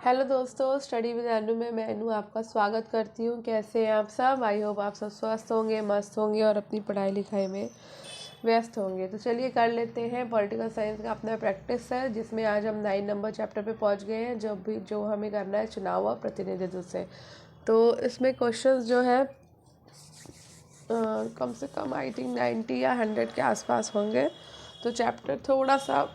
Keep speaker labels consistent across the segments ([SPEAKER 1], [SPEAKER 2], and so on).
[SPEAKER 1] Hello दोस्तों, study with अनु में मैं अनु आपका स्वागत करती हूँ। कैसे हैं आप सब? आई होप आप सब स्वस्थ होंगे, मस्त होंगे और अपनी पढ़ाई लिखाई में व्यस्त होंगे। तो चलिए कर लेते हैं। पॉलिटिकल साइंस का अपना प्रैक्टिस है, जिसमें आज हम 9 नंबर चैप्टर पे पहुँच गए हैं, जो हमें करना है चुनाव और प्रतिनिधित्व से। तो इसमें क्वेश्चन जो है कम से कम आई थिंक 90 या 100 के आसपास होंगे। तो चैप्टर थोड़ा सा,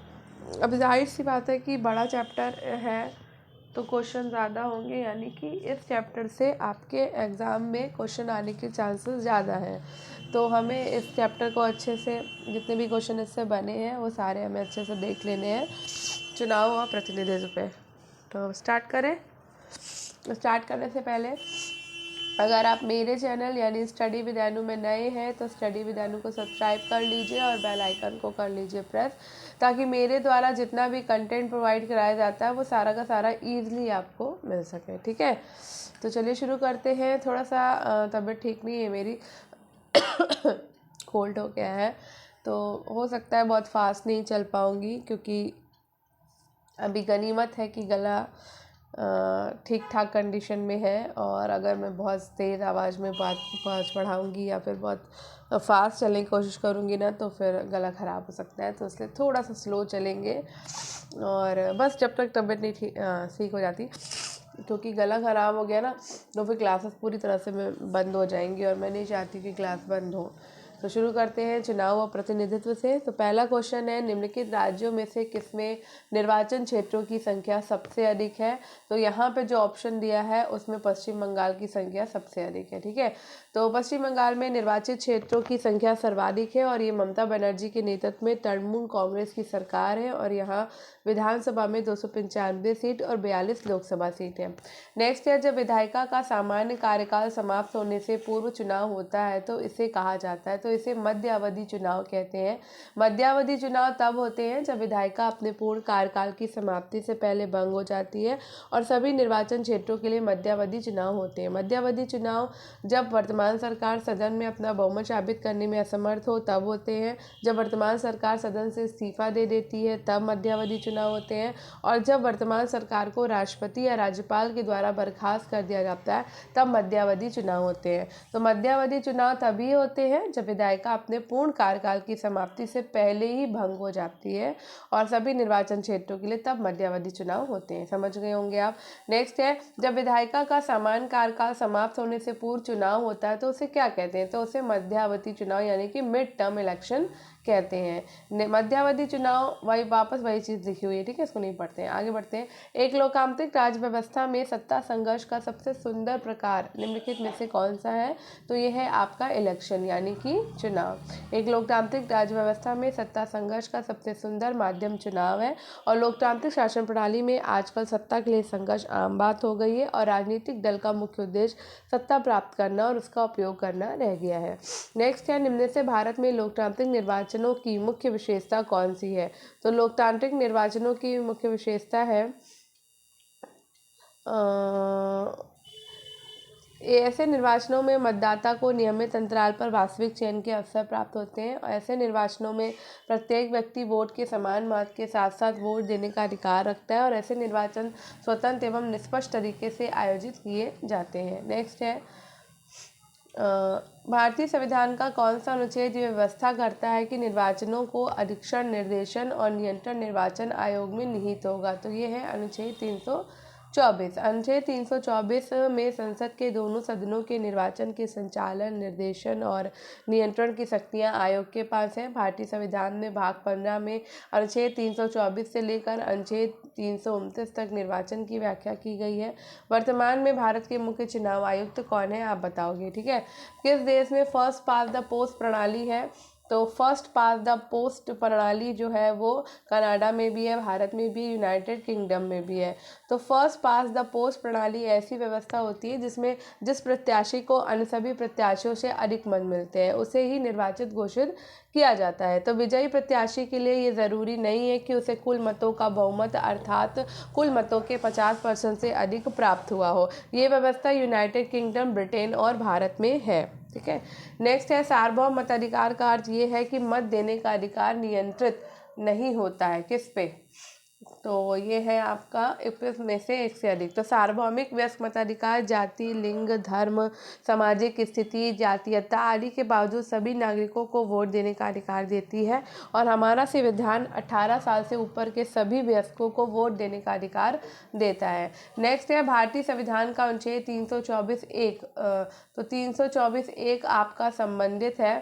[SPEAKER 1] अब जाहिर सी बात है कि बड़ा चैप्टर है तो क्वेश्चन ज़्यादा होंगे, यानी कि इस चैप्टर से आपके एग्ज़ाम में क्वेश्चन आने के चांसेस ज़्यादा हैं। तो हमें इस चैप्टर को अच्छे से, जितने भी क्वेश्चन इससे बने हैं वो सारे हमें अच्छे से देख लेने हैं चुनाव और प्रतिनिधित्व पे। तो स्टार्ट करें। स्टार्ट करने से पहले अगर आप मेरे चैनल यानी स्टडी विद अनु में नए हैं तो स्टडी विद अनु को सब्सक्राइब कर लीजिए और बेल आइकन को कर लीजिए प्रेस, ताकि मेरे द्वारा जितना भी कंटेंट प्रोवाइड कराया जाता है वो सारा का सारा ईजिली आपको मिल सके। ठीक है, तो चलिए शुरू करते हैं। थोड़ा सा तबीयत ठीक नहीं है मेरी, कोल्ड हो गया है, तो हो सकता है बहुत फास्ट नहीं चल पाऊँगी, क्योंकि अभी गनीमत है कि गला ठीक ठाक कंडीशन में है। और अगर मैं बहुत तेज़ आवाज़ में बात पढ़ाऊँगी या फिर बहुत फास्ट चलने की कोशिश करूँगी ना, तो फिर गला ख़राब हो सकता है। तो इसलिए थोड़ा सा स्लो चलेंगे, और बस जब तक तबीयत नहीं ठीक हो जाती, क्योंकि गला ख़राब हो गया ना तो फिर क्लासेस पूरी तरह से बंद हो जाएंगी, और मैं नहीं चाहती कि क्लास बंद हो। तो शुरू करते हैं चुनाव और प्रतिनिधित्व से। तो पहला क्वेश्चन है, निम्नलिखित राज्यों में से किसमें निर्वाचन क्षेत्रों की संख्या सबसे अधिक है? तो यहाँ पे जो ऑप्शन दिया है उसमें पश्चिम बंगाल की संख्या सबसे अधिक है। ठीक है, तो पश्चिम बंगाल में निर्वाचित क्षेत्रों की संख्या सर्वाधिक है, और ये ममता बनर्जी के नेतृत्व में तृणमूल कांग्रेस की सरकार है, और यहाँ विधानसभा में 295 सीट और 42 लोकसभा सीट है। नेक्स्ट है, जब विधायिका का सामान्य कार्यकाल समाप्त होने से पूर्व चुनाव होता है तो इसे कहा जाता है? तो इसे मध्यावधि चुनाव कहते हैं। मध्यावधि चुनाव तब होते हैं जब विधायिका अपने पूर्ण कार्यकाल की समाप्ति से पहले भंग हो जाती है, और सभी निर्वाचन क्षेत्रों के लिए मध्यावधि चुनाव होते हैं। मध्यावधि चुनाव जब वर्तमान सरकार सदन में अपना बहुमत साबित करने में असमर्थ हो तब होते हैं। जब वर्तमान सरकार सदन से इस्तीफा दे देती है तब मध्यावधि चुनाव होते हैं, और जब वर्तमान सरकार को राष्ट्रपति या राज्यपाल के द्वारा बर्खास्त कर दिया जाता है तब मध्यावधि चुनाव होते हैं। तो मध्यावधि चुनाव तभी होते हैं जब विधायिका अपने पूर्ण कार्यकाल की समाप्ति से पहले ही भंग हो जाती है, और सभी निर्वाचन क्षेत्रों के लिए तब मध्यावधि चुनाव होते हैं। समझ गए होंगे आप। नेक्स्ट है, जब विधायिका का सामान्य कार्यकाल समाप्त होने से पूर्व चुनाव होता है तो उसे क्या कहते हैं? तो उसे मध्यावधि चुनाव यानी कि मिड टर्म इलेक्शन कहते हैं। मध्यावधि चुनाव वही चीज़ लिखी हुई है। ठीक है, इसको नहीं पढ़ते हैं, आगे बढ़ते हैं। एक लोकतांत्रिक राज्य व्यवस्था में सत्ता संघर्ष का सबसे सुंदर प्रकार निम्नलिखित में से कौन सा है? तो यह है आपका इलेक्शन यानी कि चुनाव। एक लोकतांत्रिक राज्य व्यवस्था में सत्ता संघर्ष का सबसे सुंदर माध्यम चुनाव है, और लोकतांत्रिक शासन प्रणाली में आजकल सत्ता के लिए संघर्ष आम बात हो गई है, और राजनीतिक दल का मुख्य उद्देश्य सत्ता प्राप्त करना और उसका उपयोग करना रह गया है। नेक्स्ट है, निम्न से भारत में लोकतांत्रिक निर्वाचनों की मुख्य विशेषता कौन सी है? तो लोकतांत्रिक निर्वाचनों की मुख्य विशेषता है ऐसे निर्वाचनों में मतदाता को नियमित अंतराल पर वास्तविक चयन के अवसर प्राप्त होते हैं, और ऐसे निर्वाचनों में प्रत्येक व्यक्ति वोट के समान महत्व के साथ साथ वोट देने का अधिकार रखता है, और ऐसे निर्वाचन स्वतंत्र एवं निष्पक्ष तरीके से आयोजित किए जाते हैं। नेक्स्ट है, भारतीय संविधान का कौन सा अनुच्छेद ये व्यवस्था करता है कि निर्वाचनों को अधीक्षण, निर्देशन और नियंत्रण निर्वाचन आयोग में निहित होगा? तो ये है अनुच्छेद 324। अनुच्छेद 324 में संसद के दोनों सदनों के निर्वाचन के संचालन, निर्देशन और नियंत्रण की शक्तियां आयोग के पास है। भारतीय संविधान में भाग 15 में अनुच्छेद 324 से लेकर अनुच्छेद 329 तक निर्वाचन की व्याख्या की गई है। वर्तमान में भारत के मुख्य चुनाव आयुक्त कौन है, आप बताओगे? ठीक है, किस देश में फर्स्ट पास द पोस्ट प्रणाली है? तो फर्स्ट पास द पोस्ट प्रणाली जो है वो कनाडा में भी है, भारत में भी, यूनाइटेड किंगडम में भी है। तो फर्स्ट पास द पोस्ट प्रणाली ऐसी व्यवस्था होती है जिसमें जिस प्रत्याशी को अन्य सभी प्रत्याशियों से अधिक मत मिलते हैं उसे ही निर्वाचित घोषित किया जाता है। तो विजयी प्रत्याशी के लिए ये ज़रूरी नहीं है कि उसे कुल मतों का बहुमत अर्थात कुल मतों के 50% से अधिक प्राप्त हुआ हो। ये व्यवस्था यूनाइटेड किंगडम, ब्रिटेन और भारत में है। ठीक है, नेक्स्ट है, सार्वभौम मताधिकार का अर्थ ये है कि मत देने का अधिकार नियंत्रित नहीं होता है। किस पे? तो ये है आपका 21 में से 1 से अधिक। तो सार्वभौमिक वयस्क मताधिकार जाति, लिंग, धर्म, सामाजिक स्थिति, जातीयता आदि के बावजूद सभी नागरिकों को वोट देने का अधिकार देती है और हमारा संविधान 18 साल से ऊपर के सभी वयस्कों को वोट देने का अधिकार देता है। नेक्स्ट है भारतीय संविधान का अनुच्छेद 324(1) तो 324(1) आपका संबंधित है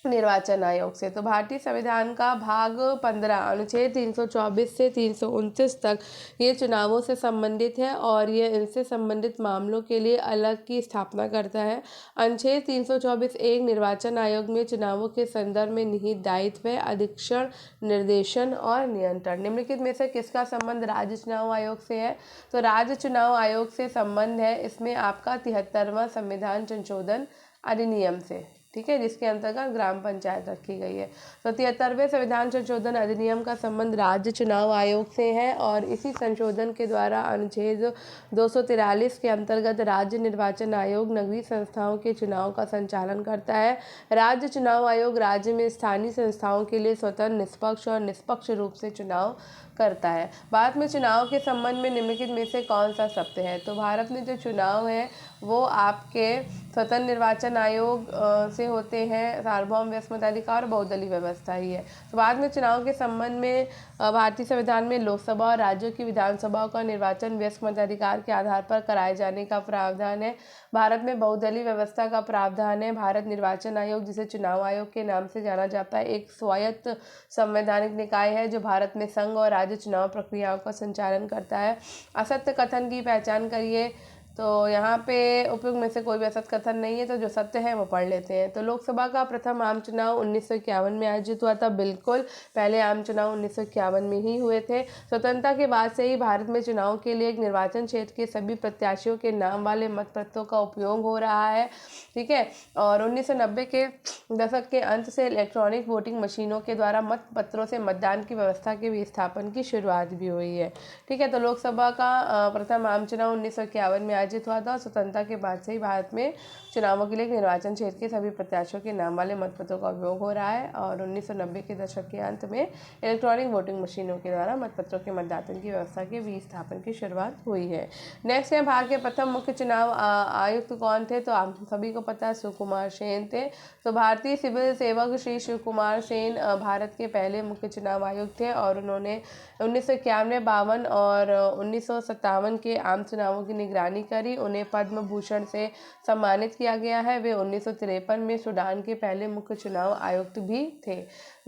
[SPEAKER 1] निर्वाचन आयोग से। तो भारतीय संविधान का भाग 15 अनुच्छेद 324 से 329 तक ये चुनावों से संबंधित है और ये इनसे संबंधित मामलों के लिए अलग की स्थापना करता है। अनुच्छेद 324(1) निर्वाचन आयोग में चुनावों के संदर्भ में निहित दायित्व है अधीक्षण, निर्देशन और नियंत्रण। निम्नलिखित में से किसका संबंध राज्य चुनाव आयोग से है? तो राज्य चुनाव आयोग से संबंध है इसमें आपका 73वां संविधान संशोधन अधिनियम से, ठीक है, जिसके अंतर्गत ग्राम पंचायत रखी गई है। तो 73वें संविधान संशोधन अधिनियम का संबंध राज्य चुनाव आयोग से है और इसी संशोधन के द्वारा अनुच्छेद 243 के अंतर्गत राज्य निर्वाचन आयोग नगरीय संस्थाओं के चुनाव का संचालन करता है। राज्य चुनाव आयोग राज्य में स्थानीय संस्थाओं के लिए स्वतंत्र, निष्पक्ष और निष्पक्ष रूप से चुनाव करता है। भारत में चुनाव के संबंध में निम्नलिखित में से कौन सा सत्य है? तो भारत में जो चुनाव है वो आपके स्वतंत्र निर्वाचन आयोग से होते हैं, सार्वभौम वयस्क मताधिकार और बहुदलीय व्यवस्था ही है। तो बाद में चुनाव के संबंध में भारतीय संविधान में लोकसभा और राज्यों की विधानसभाओं का निर्वाचन वयस्क मताधिकार के आधार पर कराए जाने का प्रावधान है। भारत में बहुदलीय व्यवस्था का प्रावधान है। भारत निर्वाचन आयोग, जिसे चुनाव आयोग के नाम से जाना जाता है, एक स्वायत्त संवैधानिक निकाय है जो भारत में संघ और राज्य चुनाव प्रक्रियाओं का संचालन करता है। असत्य कथन की पहचान करिए। तो यहाँ पे उपयुक्त में से कोई भी असत्य कथन नहीं है, तो जो सत्य है वो पढ़ लेते हैं। तो लोकसभा का प्रथम आम चुनाव 1951 में आयोजित हुआ था। बिल्कुल, पहले आम चुनाव 1951 में ही हुए थे। स्वतंत्रता के बाद से ही भारत में चुनाव के लिए एक निर्वाचन क्षेत्र के सभी प्रत्याशियों के नाम वाले मतपत्रों का उपयोग हो रहा है, ठीक है। और 1990 के दशक के अंत से इलेक्ट्रॉनिक वोटिंग मशीनों के द्वारा मतपत्रों से मतदान की व्यवस्था के विस्थापन की शुरुआत भी हुई है, ठीक है। तो लोकसभा का प्रथम आम चुनाव 1951 में आयोजित हुआ था। स्वतंत्रता के बाद से ही भारत में चुनावों के लिए निर्वाचन क्षेत्र के सभी प्रत्याशियों के नाम वाले मतपत्रों का उपयोग हो रहा है और 1990 के दशक के अंत में इलेक्ट्रॉनिक वोटिंग मशीनों के द्वारा मतपत्रों के मतदान की व्यवस्था के विस्थापन की शुरुआत हुई है। नेक्स्ट है भारत के प्रथम मुख्य चुनाव आयुक्त कौन थे? तो आप सभी को पता है, सुकुमार सेन थे। तो भारतीय सिविल सेवक श्री शिवकुमार सेन भारत के पहले मुख्य चुनाव आयुक्त थे और उन्होंने 1991, 52 और 1957 के आम चुनावों की निगरानी करी। उन्हें पद्म भूषण से सम्मानित किया गया है। वे 1953 में सूडान के पहले मुख्य चुनाव आयुक्त भी थे।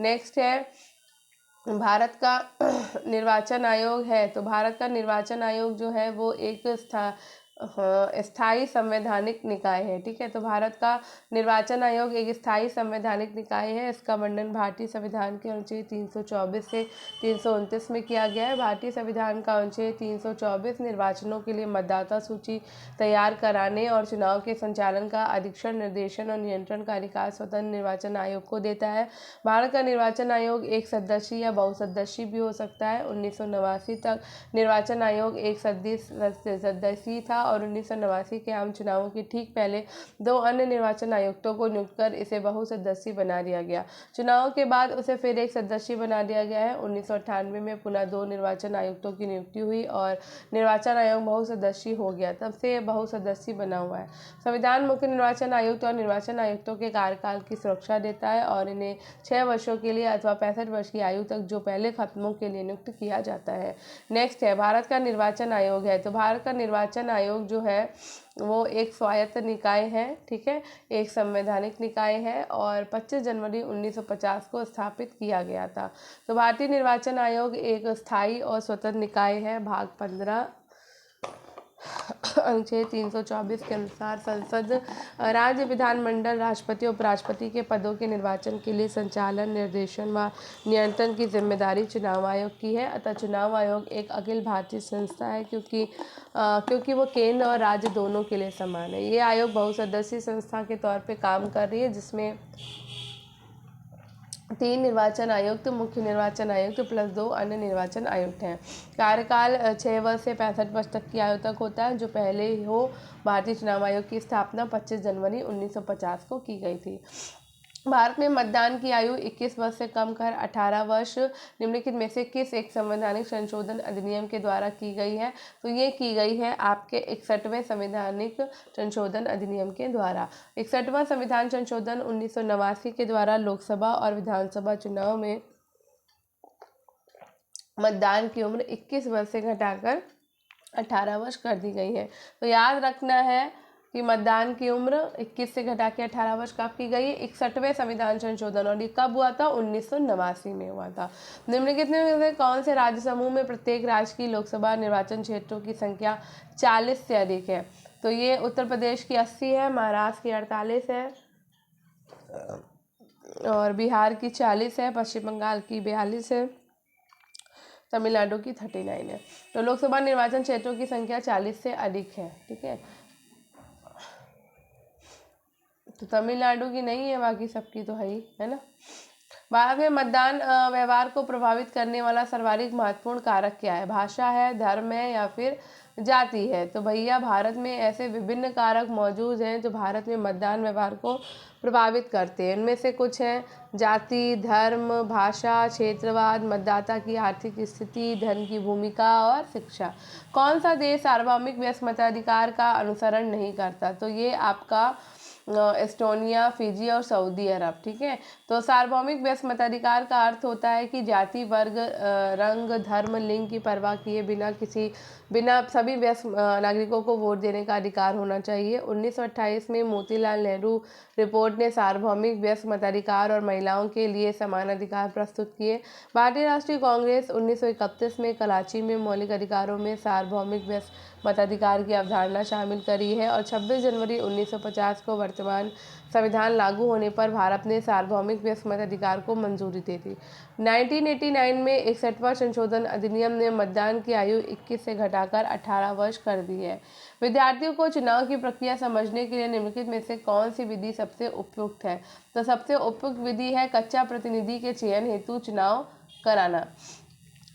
[SPEAKER 1] नेक्स्ट है भारत का निर्वाचन आयोग है। तो भारत का निर्वाचन आयोग जो है वो एक स्थायी संवैधानिक निकाय है, ठीक है। तो भारत का निर्वाचन आयोग एक स्थायी संवैधानिक निकाय है। इसका वर्णन भारतीय संविधान के अनुच्छेद 324 से 329 में किया गया है। भारतीय संविधान का अनुच्छेद 324 निर्वाचनों के लिए मतदाता सूची तैयार कराने और चुनाव के संचालन का अधीक्षण, निर्देशन और नियंत्रण का अधिकार स्वतंत्र निर्वाचन आयोग को देता है। भारत का निर्वाचन आयोग एक सदस्यीय या बहुसदस्यीय भी हो सकता है। 1989 तक निर्वाचन आयोग एक सदस्यीय था और 1989 के आम चुनावों के ठीक पहले 2 अन्य निर्वाचन आयुक्तों को नियुक्त कर इसे बहुसदस्यीय बना दिया गया। चुनाव के बाद उसे फिर एक सदस्यीय बना दिया गया है। 1998 में पुनः 2 निर्वाचन आयुक्तों की नियुक्ति हुई और निर्वाचन आयोग बहुसदस्यीय हो गया, तब से यह बहुसदस्यीय बना हुआ है। संविधान मुख्य निर्वाचन आयुक्त और निर्वाचन आयुक्तों के कार्यकाल की सुरक्षा देता है और इन्हें 6 वर्षों के लिए अथवा 65 वर्ष की आयु तक जो पहले खत्मों के लिए नियुक्त किया जाता है। नेक्स्ट है भारत का निर्वाचन आयोग है। तो भारत का निर्वाचन आयोग जो है वो एक स्वायत्त निकाय है, ठीक है, एक संवैधानिक निकाय है और 25 जनवरी 1950 को स्थापित किया गया था। तो भारतीय निर्वाचन आयोग एक स्थायी और स्वतंत्र निकाय है। भाग 15 अनुच्छेद 324 के अनुसार संसद, राज्य विधानमंडल, राष्ट्रपति, उपराष्ट्रपति के पदों के निर्वाचन के लिए संचालन, निर्देशन व नियंत्रण की जिम्मेदारी चुनाव आयोग की है। अतः चुनाव आयोग एक अखिल भारतीय संस्था है क्योंकि वो केंद्र और राज्य दोनों के लिए समान है। ये आयोग बहुसदस्यीय संस्था के तौर पे काम कर रही है, जिसमें 3 निर्वाचन आयुक्त, मुख्य निर्वाचन आयुक्त प्लस 2 अन्य निर्वाचन आयुक्त हैं। कार्यकाल 6 वर्ष से 65 वर्ष तक की आयु तक होता है। जो पहले हो, भारतीय चुनाव आयोग की स्थापना 25 जनवरी 1950 को की गई थी। भारत में मतदान की आयु 21 वर्ष से कम कर 18 वर्ष निम्नलिखित में से किस एक संवैधानिक संशोधन अधिनियम के द्वारा की गई है? तो ये की गई है आपके 61वें संवैधानिक संशोधन अधिनियम के द्वारा। 61वां संविधान संशोधन 1989 के द्वारा लोकसभा और विधानसभा चुनाव में मतदान की उम्र 21 वर्ष से घटाकर 18 वर्ष कर दी गई है। तो याद रखना है कि मतदान की उम्र 21 से घटा के 18 वर्ष कब की गई है? 61वें संविधान संशोधन, और ये कब हुआ था? 1989 में हुआ था। निम्नलिखित में से कौन से राज्य समूह में प्रत्येक राज्य की लोकसभा निर्वाचन क्षेत्रों की संख्या 40 से अधिक है? तो ये उत्तर प्रदेश की 80 है, महाराष्ट्र की 48 है, और बिहार की 40 है, पश्चिम बंगाल की 42 है, तमिलनाडु की 39 है। तो लोकसभा निर्वाचन क्षेत्रों की संख्या 40 से अधिक है। ठीक है, तो तमिलनाडु की नहीं है, बाकी सबकी तो है ही, है ना। भारत में मतदान व्यवहार को प्रभावित करने वाला सर्वाधिक महत्वपूर्ण कारक क्या है? भाषा है, धर्म है, या फिर जाति है? तो भैया भारत में ऐसे विभिन्न कारक मौजूद हैं जो भारत में मतदान व्यवहार को प्रभावित करते हैं। इनमें से कुछ हैं जाति, धर्म, भाषा, क्षेत्रवाद, मतदाता की आर्थिक स्थिति, धन की भूमिका और शिक्षा। कौन सा देश सार्वभौमिक व्यस्क मताधिकार का अनुसरण नहीं करता? तो ये आपका एस्टोनिया, फिजी और सऊदी अरब। ठीक है, तो सार्वभौमिक व्यस्क मताधिकार का अर्थ होता है कि जाति, वर्ग, रंग, धर्म, लिंग की परवाह किए बिना सभी व्यस्क नागरिकों को वोट देने का अधिकार होना चाहिए। 1928 में मोतीलाल नेहरू रिपोर्ट ने सार्वभौमिक व्यस्क मताधिकार और महिलाओं के लिए समान अधिकार प्रस्तुत किए। भारतीय राष्ट्रीय कांग्रेस 1931 में कराची में मौलिक अधिकारों में सार्वभौमिक व्यस्क मताधिकार की अवधारणा शामिल करी है, और 26 जनवरी 1950 को वर्तमान संविधान लागू होने पर भारत ने सार्वभौमिक व्यस्क मताधिकार को मंजूरी दे दी। 1989 में 61वां संशोधन अधिनियम ने मतदान की आयु 21 से घटाकर 18 वर्ष कर दी है। विद्यार्थियों को चुनाव की प्रक्रिया समझने के लिए निम्नलिखित में से कौन सी विधि सबसे उपयुक्त है? तो सबसे उपयुक्त विधि है कच्चा प्रतिनिधि के चयन हेतु चुनाव कराना।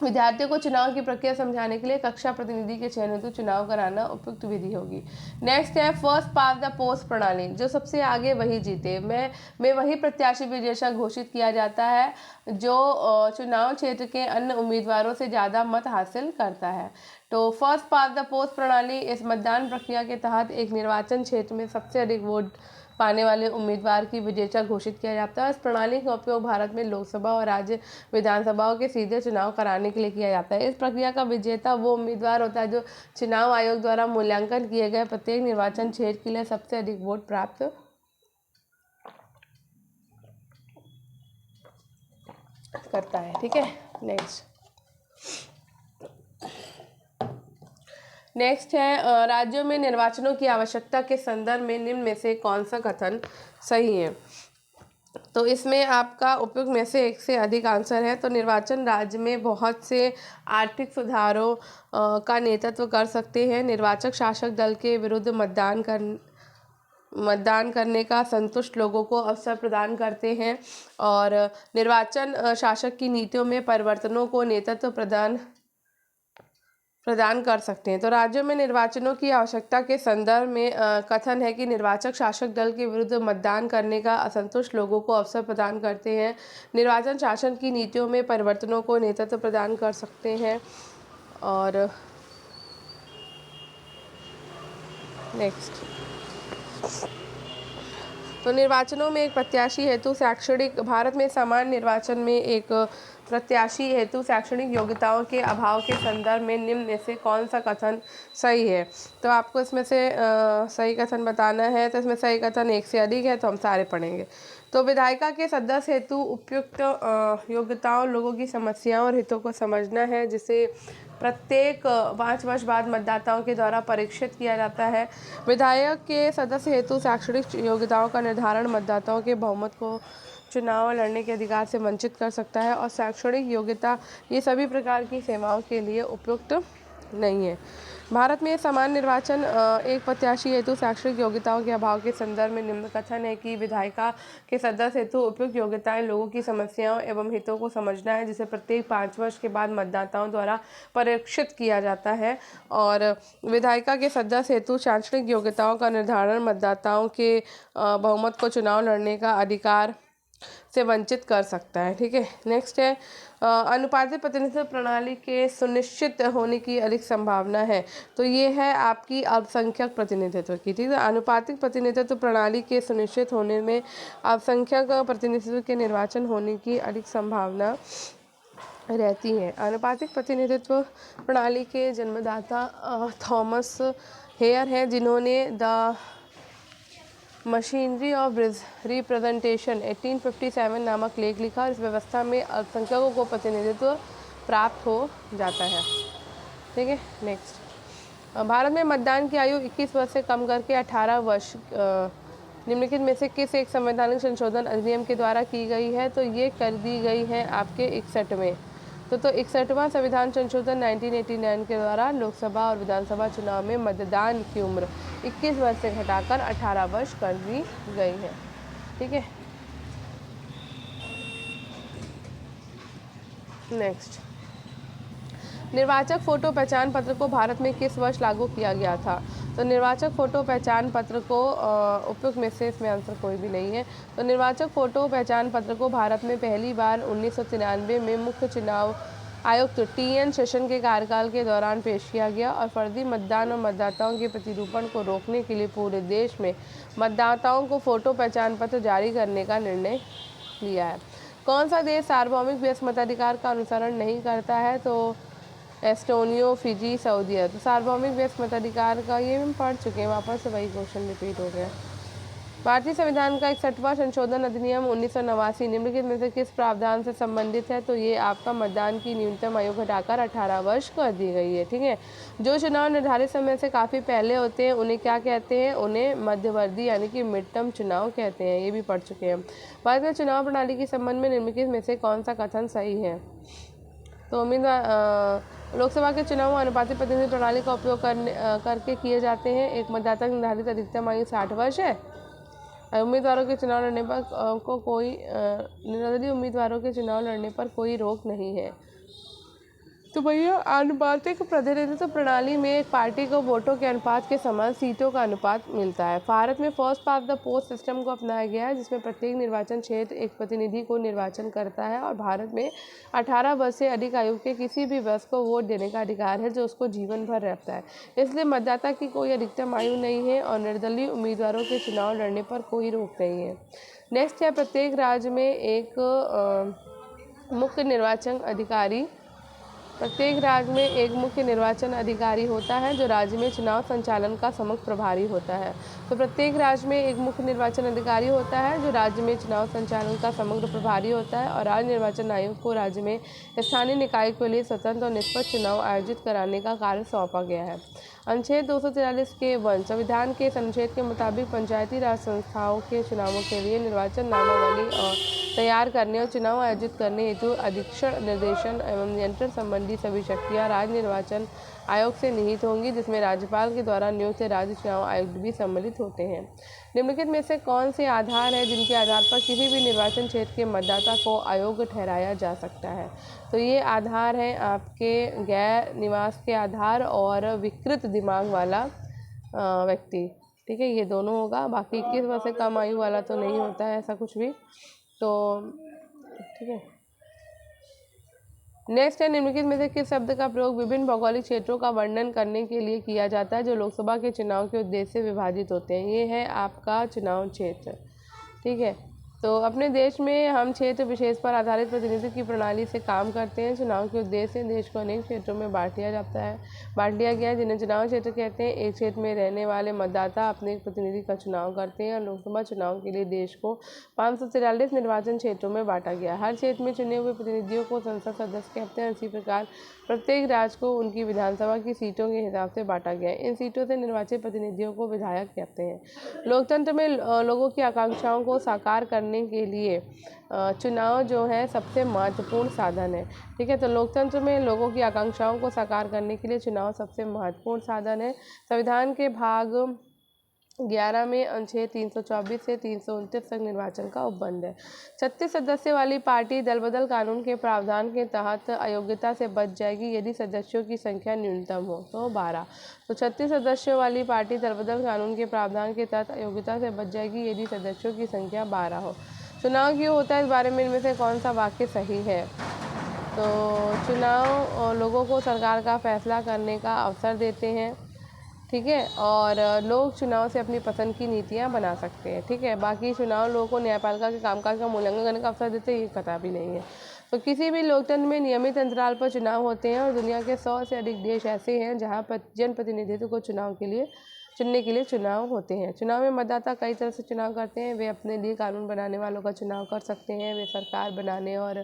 [SPEAKER 1] विद्यार्थियों को चुनाव की प्रक्रिया समझाने के लिए कक्षा प्रतिनिधि के चयन हेतु चुनाव कराना उपयुक्त विधि होगी। नेक्स्ट है फर्स्ट पास द पोस्ट प्रणाली। जो सबसे आगे वही जीते में वही प्रत्याशी विजेता घोषित किया जाता है जो चुनाव क्षेत्र के अन्य उम्मीदवारों से ज़्यादा मत हासिल करता है। तो फर्स्ट पास द पोस्ट प्रणाली इस मतदान प्रक्रिया के तहत एक निर्वाचन क्षेत्र में सबसे अधिक वोट पाने वाले उम्मीदवार की विजेता घोषित किया जाता है। इस प्रणाली का उपयोग भारत में लोकसभा और राज्य विधानसभाओं के सीधे चुनाव कराने के लिए किया जाता है। इस प्रक्रिया का विजेता वो उम्मीदवार होता है जो चुनाव आयोग द्वारा मूल्यांकन किए गए प्रत्येक निर्वाचन क्षेत्र के लिए सबसे अधिक वोट प्राप्त करता है। ठीक है, नेक्स्ट है राज्यों में निर्वाचनों की आवश्यकता के संदर्भ में निम्न में से कौन सा कथन सही है? तो इसमें आपका उपयुक्त में से एक से अधिक आंसर है। तो निर्वाचन राज्य में बहुत से आर्थिक सुधारों का नेतृत्व कर सकते हैं। निर्वाचक शासक दल के विरुद्ध मतदान करने का संतुष्ट लोगों को अवसर प्रदान करते हैं, और निर्वाचन शासक की नीतियों में परिवर्तनों को नेतृत्व प्रदान कर सकते हैं। तो राज्यों में निर्वाचनों की आवश्यकता के संदर्भ में कथन है कि निर्वाचक शासक दल के विरुद्ध मतदान करने का असंतुष्ट लोगों को अवसर प्रदान करते हैं, निर्वाचन शासन की नीतियों में परिवर्तनों को नेतृत्व प्रदान कर सकते हैं। और नेक्स्ट, तो निर्वाचनों में एक प्रत्याशी हेतु शैक्षणिक भारत में सामान्य निर्वाचन में एक प्रत्याशी हेतु शैक्षणिक योग्यताओं के अभाव के संदर्भ में निम्न में से कौन सा कथन सही है? तो आपको इसमें से सही कथन बताना है। तो इसमें सही कथन एक से अधिक है, तो हम सारे पढ़ेंगे। तो विधायिका के सदस्य हेतु उपयुक्त योग्यताओं लोगों की समस्याओं और हितों को समझना है, जिसे प्रत्येक 5 वर्ष बाद मतदाताओं के द्वारा परीक्षित किया जाता है। विधायक के सदस्य हेतु शैक्षणिक योग्यताओं का निर्धारण मतदाताओं के बहुमत को चुनाव लड़ने के अधिकार से वंचित कर सकता है, और शैक्षणिक योग्यता ये सभी प्रकार की सेवाओं के लिए उपयुक्त नहीं है। भारत में समान निर्वाचन एक प्रत्याशी हेतु शैक्षणिक योग्यताओं के अभाव के संदर्भ में निम्न कथन है कि विधायिका के सदस्य हेतु उपयुक्त योग्यताएं लोगों की समस्याओं एवं हितों को समझना है, जिसे प्रत्येक 5 वर्ष के बाद मतदाताओं द्वारा परीक्षित किया जाता है। और विधायिका के सदस्य हेतु शैक्षणिक योग्यताओं का निर्धारण मतदाताओं के बहुमत को चुनाव लड़ने का अधिकार से वंचित कर सकता है। ठीक है, नेक्स्ट है अनुपातिक प्रतिनिधित्व प्रणाली के सुनिश्चित होने की अधिक संभावना है। तो ये है आपकी अल्पसंख्यक प्रतिनिधित्व की। ठीक है, अनुपातिक प्रतिनिधित्व प्रणाली के सुनिश्चित होने में अल्पसंख्यक प्रतिनिधित्व के निर्वाचन होने की अधिक संभावना रहती है। अनुपातिक प्रतिनिधित्व प्रणाली के जन्मदाता थॉमस हेयर हैं, जिन्होंने द मशीनरी ऑफ रिप्रेजेंटेशन 1857 नामक लेख लिखा। इस व्यवस्था में अल्पसंख्यकों को प्रतिनिधित्व प्राप्त हो जाता है। ठीक है, नेक्स्ट भारत में मतदान की आयु 21 वर्ष से कम करके 18 वर्ष निम्नलिखित में से किस एक संवैधानिक संशोधन अधिनियम के द्वारा की गई है? तो ये कर दी गई है आपके 61 में। तो 61वां संविधान संशोधन 1989 के द्वारा लोकसभा और विधानसभा चुनाव में मतदान की उम्र 21 वर्ष से घटाकर 18 वर्ष कर दी गई है। ठीक है, नेक्स्ट निर्वाचक फोटो पहचान पत्र को भारत में किस वर्ष लागू किया गया था? तो निर्वाचक फोटो पहचान पत्र को उपयुक्त में से इसमें आंसर कोई भी नहीं है। तो निर्वाचक फोटो पहचान पत्र को भारत में पहली बार 1993 में मुख्य चुनाव आयुक्त TN शेषन के कार्यकाल के दौरान पेश किया गया और फर्जी मतदान और मतदाताओं के प्रतिरूपण को रोकने के लिए पूरे देश में मतदाताओं को फोटो पहचान पत्र जारी करने का निर्णय लिया है। कौन सा देश सार्वभौमिक व्यस्क मताधिकार का अनुसरण नहीं करता है? तो एस्टोनिया, फिजी, सऊदी अरब। तो सार्वभौमिक व्यस्क मताधिकार का ये हम पढ़ चुके हैं, वापस से वही क्वेश्चन रिपीट हो गया। भारतीय संविधान का 61वां संशोधन अधिनियम 1989 निम्नलिखित में से किस प्रावधान से संबंधित है? तो ये आपका मतदान की न्यूनतम आयु घटाकर 18 वर्ष कर दी गई है। ठीक है, जो चुनाव निर्धारित समय से काफ़ी पहले होते हैं उन्हें क्या कहते हैं? उन्हें मध्यवर्ती यानी कि मिड टर्म चुनाव कहते हैं। ये भी पढ़ चुके हैं। भारत में चुनाव प्रणाली के संबंध में निम्नलिखित में से कौन सा कथन सही है? तो उम्मीदवार लोकसभा के चुनाव अनुपातिक प्रतिनिधि प्रणाली का उपयोग करके किए जाते हैं। एक मतदाता निर्धारित अधिकतम आयु 60 वर्ष है। उम्मीदवारों के चुनाव लड़ने पर निर्दलीय उम्मीदवारों के चुनाव लड़ने पर कोई रोक नहीं है। तो भैया अनुपातिक प्रतिनिधित्व प्रणाली में एक पार्टी को वोटों के अनुपात के समान सीटों का अनुपात मिलता है। भारत में first past the post system को अपनाया गया है, जिसमें प्रत्येक निर्वाचन क्षेत्र एक प्रतिनिधि को निर्वाचन करता है और भारत में 18 वर्ष से अधिक आयु के किसी भी व्यक्ति को वोट देने का अधिकार है, जो उसको जीवन भर रहता है। इसलिए मतदाता की कोई अधिकतम आयु नहीं है और निर्दलीय उम्मीदवारों के चुनाव लड़ने पर कोई रोक नहीं है। नेक्स्ट है प्रत्येक राज्य में एक मुख्य निर्वाचन अधिकारी होता है, जो राज्य में चुनाव संचालन का समग्र प्रभारी होता है। तो प्रत्येक राज्य में एक मुख्य निर्वाचन अधिकारी होता है, जो राज्य में चुनाव संचालन का समग्र प्रभारी होता है और राज्य निर्वाचन आयोग को राज्य में स्थानीय निकाय के लिए स्वतंत्र और निष्पक्ष चुनाव आयोजित कराने का कार्य सौंपा गया है। अनुच्छेद 243 के 1 संविधान के अनुच्छेद के मुताबिक पंचायती राज संस्थाओं के चुनावों के लिए निर्वाचन नामावली और तैयार करने और चुनाव आयोजित करने हेतु अधीक्षण, निर्देशन एवं नियंत्रण संबंधी सभी शक्तियाँ राज्य निर्वाचन आयोग से निहित होंगी, जिसमें राज्यपाल के द्वारा नियुक्त राज्य चुनाव आयुक्त भी सम्मिलित होते हैं। निम्नलिखित में से कौन से आधार हैं जिनके आधार पर किसी भी निर्वाचन क्षेत्र के मतदाता को अयोग्य ठहराया जा सकता है? तो ये आधार हैं आपके गैर निवास के आधार और विकृत दिमाग वाला व्यक्ति। ठीक है, ये दोनों होगा। बाकी 21 वर्ष से कम आयु वाला तो नहीं होता है ऐसा कुछ भी। तो ठीक है, नेक्स्ट है निम्नलिखित में से किस शब्द का प्रयोग विभिन्न भौगोलिक क्षेत्रों का वर्णन करने के लिए किया जाता है, जो लोकसभा के चुनाव के उद्देश्य से विभाजित होते हैं? ये है आपका चुनाव क्षेत्र। ठीक है, तो अपने देश में हम क्षेत्र विशेष पर आधारित प्रतिनिधित्व की प्रणाली से काम करते हैं। चुनाव के उद्देश्य से देश को अनेक क्षेत्रों में बांट लिया गया है, जिन्हें चुनाव क्षेत्र कहते हैं। एक क्षेत्र में रहने वाले मतदाता अपने एक प्रतिनिधि का चुनाव करते हैं और लोकसभा चुनाव के लिए देश को 543 निर्वाचन क्षेत्रों में बांटा गया। हर क्षेत्र में चुने हुए प्रतिनिधियों को संसद सदस्य कहते हैं। इसी प्रकार प्रत्येक राज्य को उनकी विधानसभा की सीटों के हिसाब से बांटा गया है। इन सीटों से निर्वाचित प्रतिनिधियों को विधायक कहते हैं। लोकतंत्र में लोगों की आकांक्षाओं को साकार करने के लिए चुनाव जो है सबसे महत्वपूर्ण साधन है। ठीक है, तो लोकतंत्र में लोगों की आकांक्षाओं को साकार करने के लिए चुनाव सबसे महत्वपूर्ण साधन है। संविधान के भाग 11 में अनुच्छेद 324 से 329 तक निर्वाचन का उपबंध है। 36 सदस्य वाली पार्टी दल बदल कानून के प्रावधान के तहत अयोग्यता से बच जाएगी यदि सदस्यों की संख्या न्यूनतम हो, तो 12। तो 36 सदस्यों वाली पार्टी दल बदल कानून के प्रावधान के तहत अयोग्यता से बच जाएगी यदि सदस्यों की संख्या 12 हो। चुनाव क्यों होता है, इस बारे में इनमें से कौन सा वाक्य सही है? तो चुनाव लोगों को सरकार का फैसला करने का अवसर देते हैं, ठीक है, और लोग चुनाव से अपनी पसंद की नीतियां बना सकते हैं, ठीक है। बाकी चुनाव लोगों को न्यायपालिका के कामकाज का मूल्यांकन करने का अवसर देते हैं, ये पता भी नहीं है। तो किसी भी लोकतंत्र में नियमित अंतराल पर चुनाव होते हैं और दुनिया के 100 से अधिक देश ऐसे हैं जहाँ पर जनप्रतिनिधित्व को चुनने के लिए चुनाव होते हैं। चुनाव में मतदाता कई तरह से चुनाव करते हैं। वे अपने लिए कानून बनाने वालों का चुनाव कर सकते हैं, वे सरकार बनाने और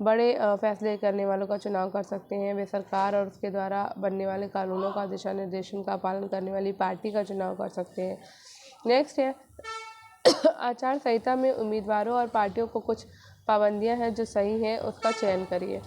[SPEAKER 1] बड़े फैसले करने वालों का चुनाव कर सकते हैं, वे सरकार और उसके द्वारा बनने वाले कानूनों का दिशा निर्देशन का पालन करने वाली पार्टी का चुनाव कर सकते हैं। नेक्स्ट है आचार संहिता में उम्मीदवारों और पार्टियों को कुछ पाबंदियां हैं जो सही हैं, उसका चयन करिए।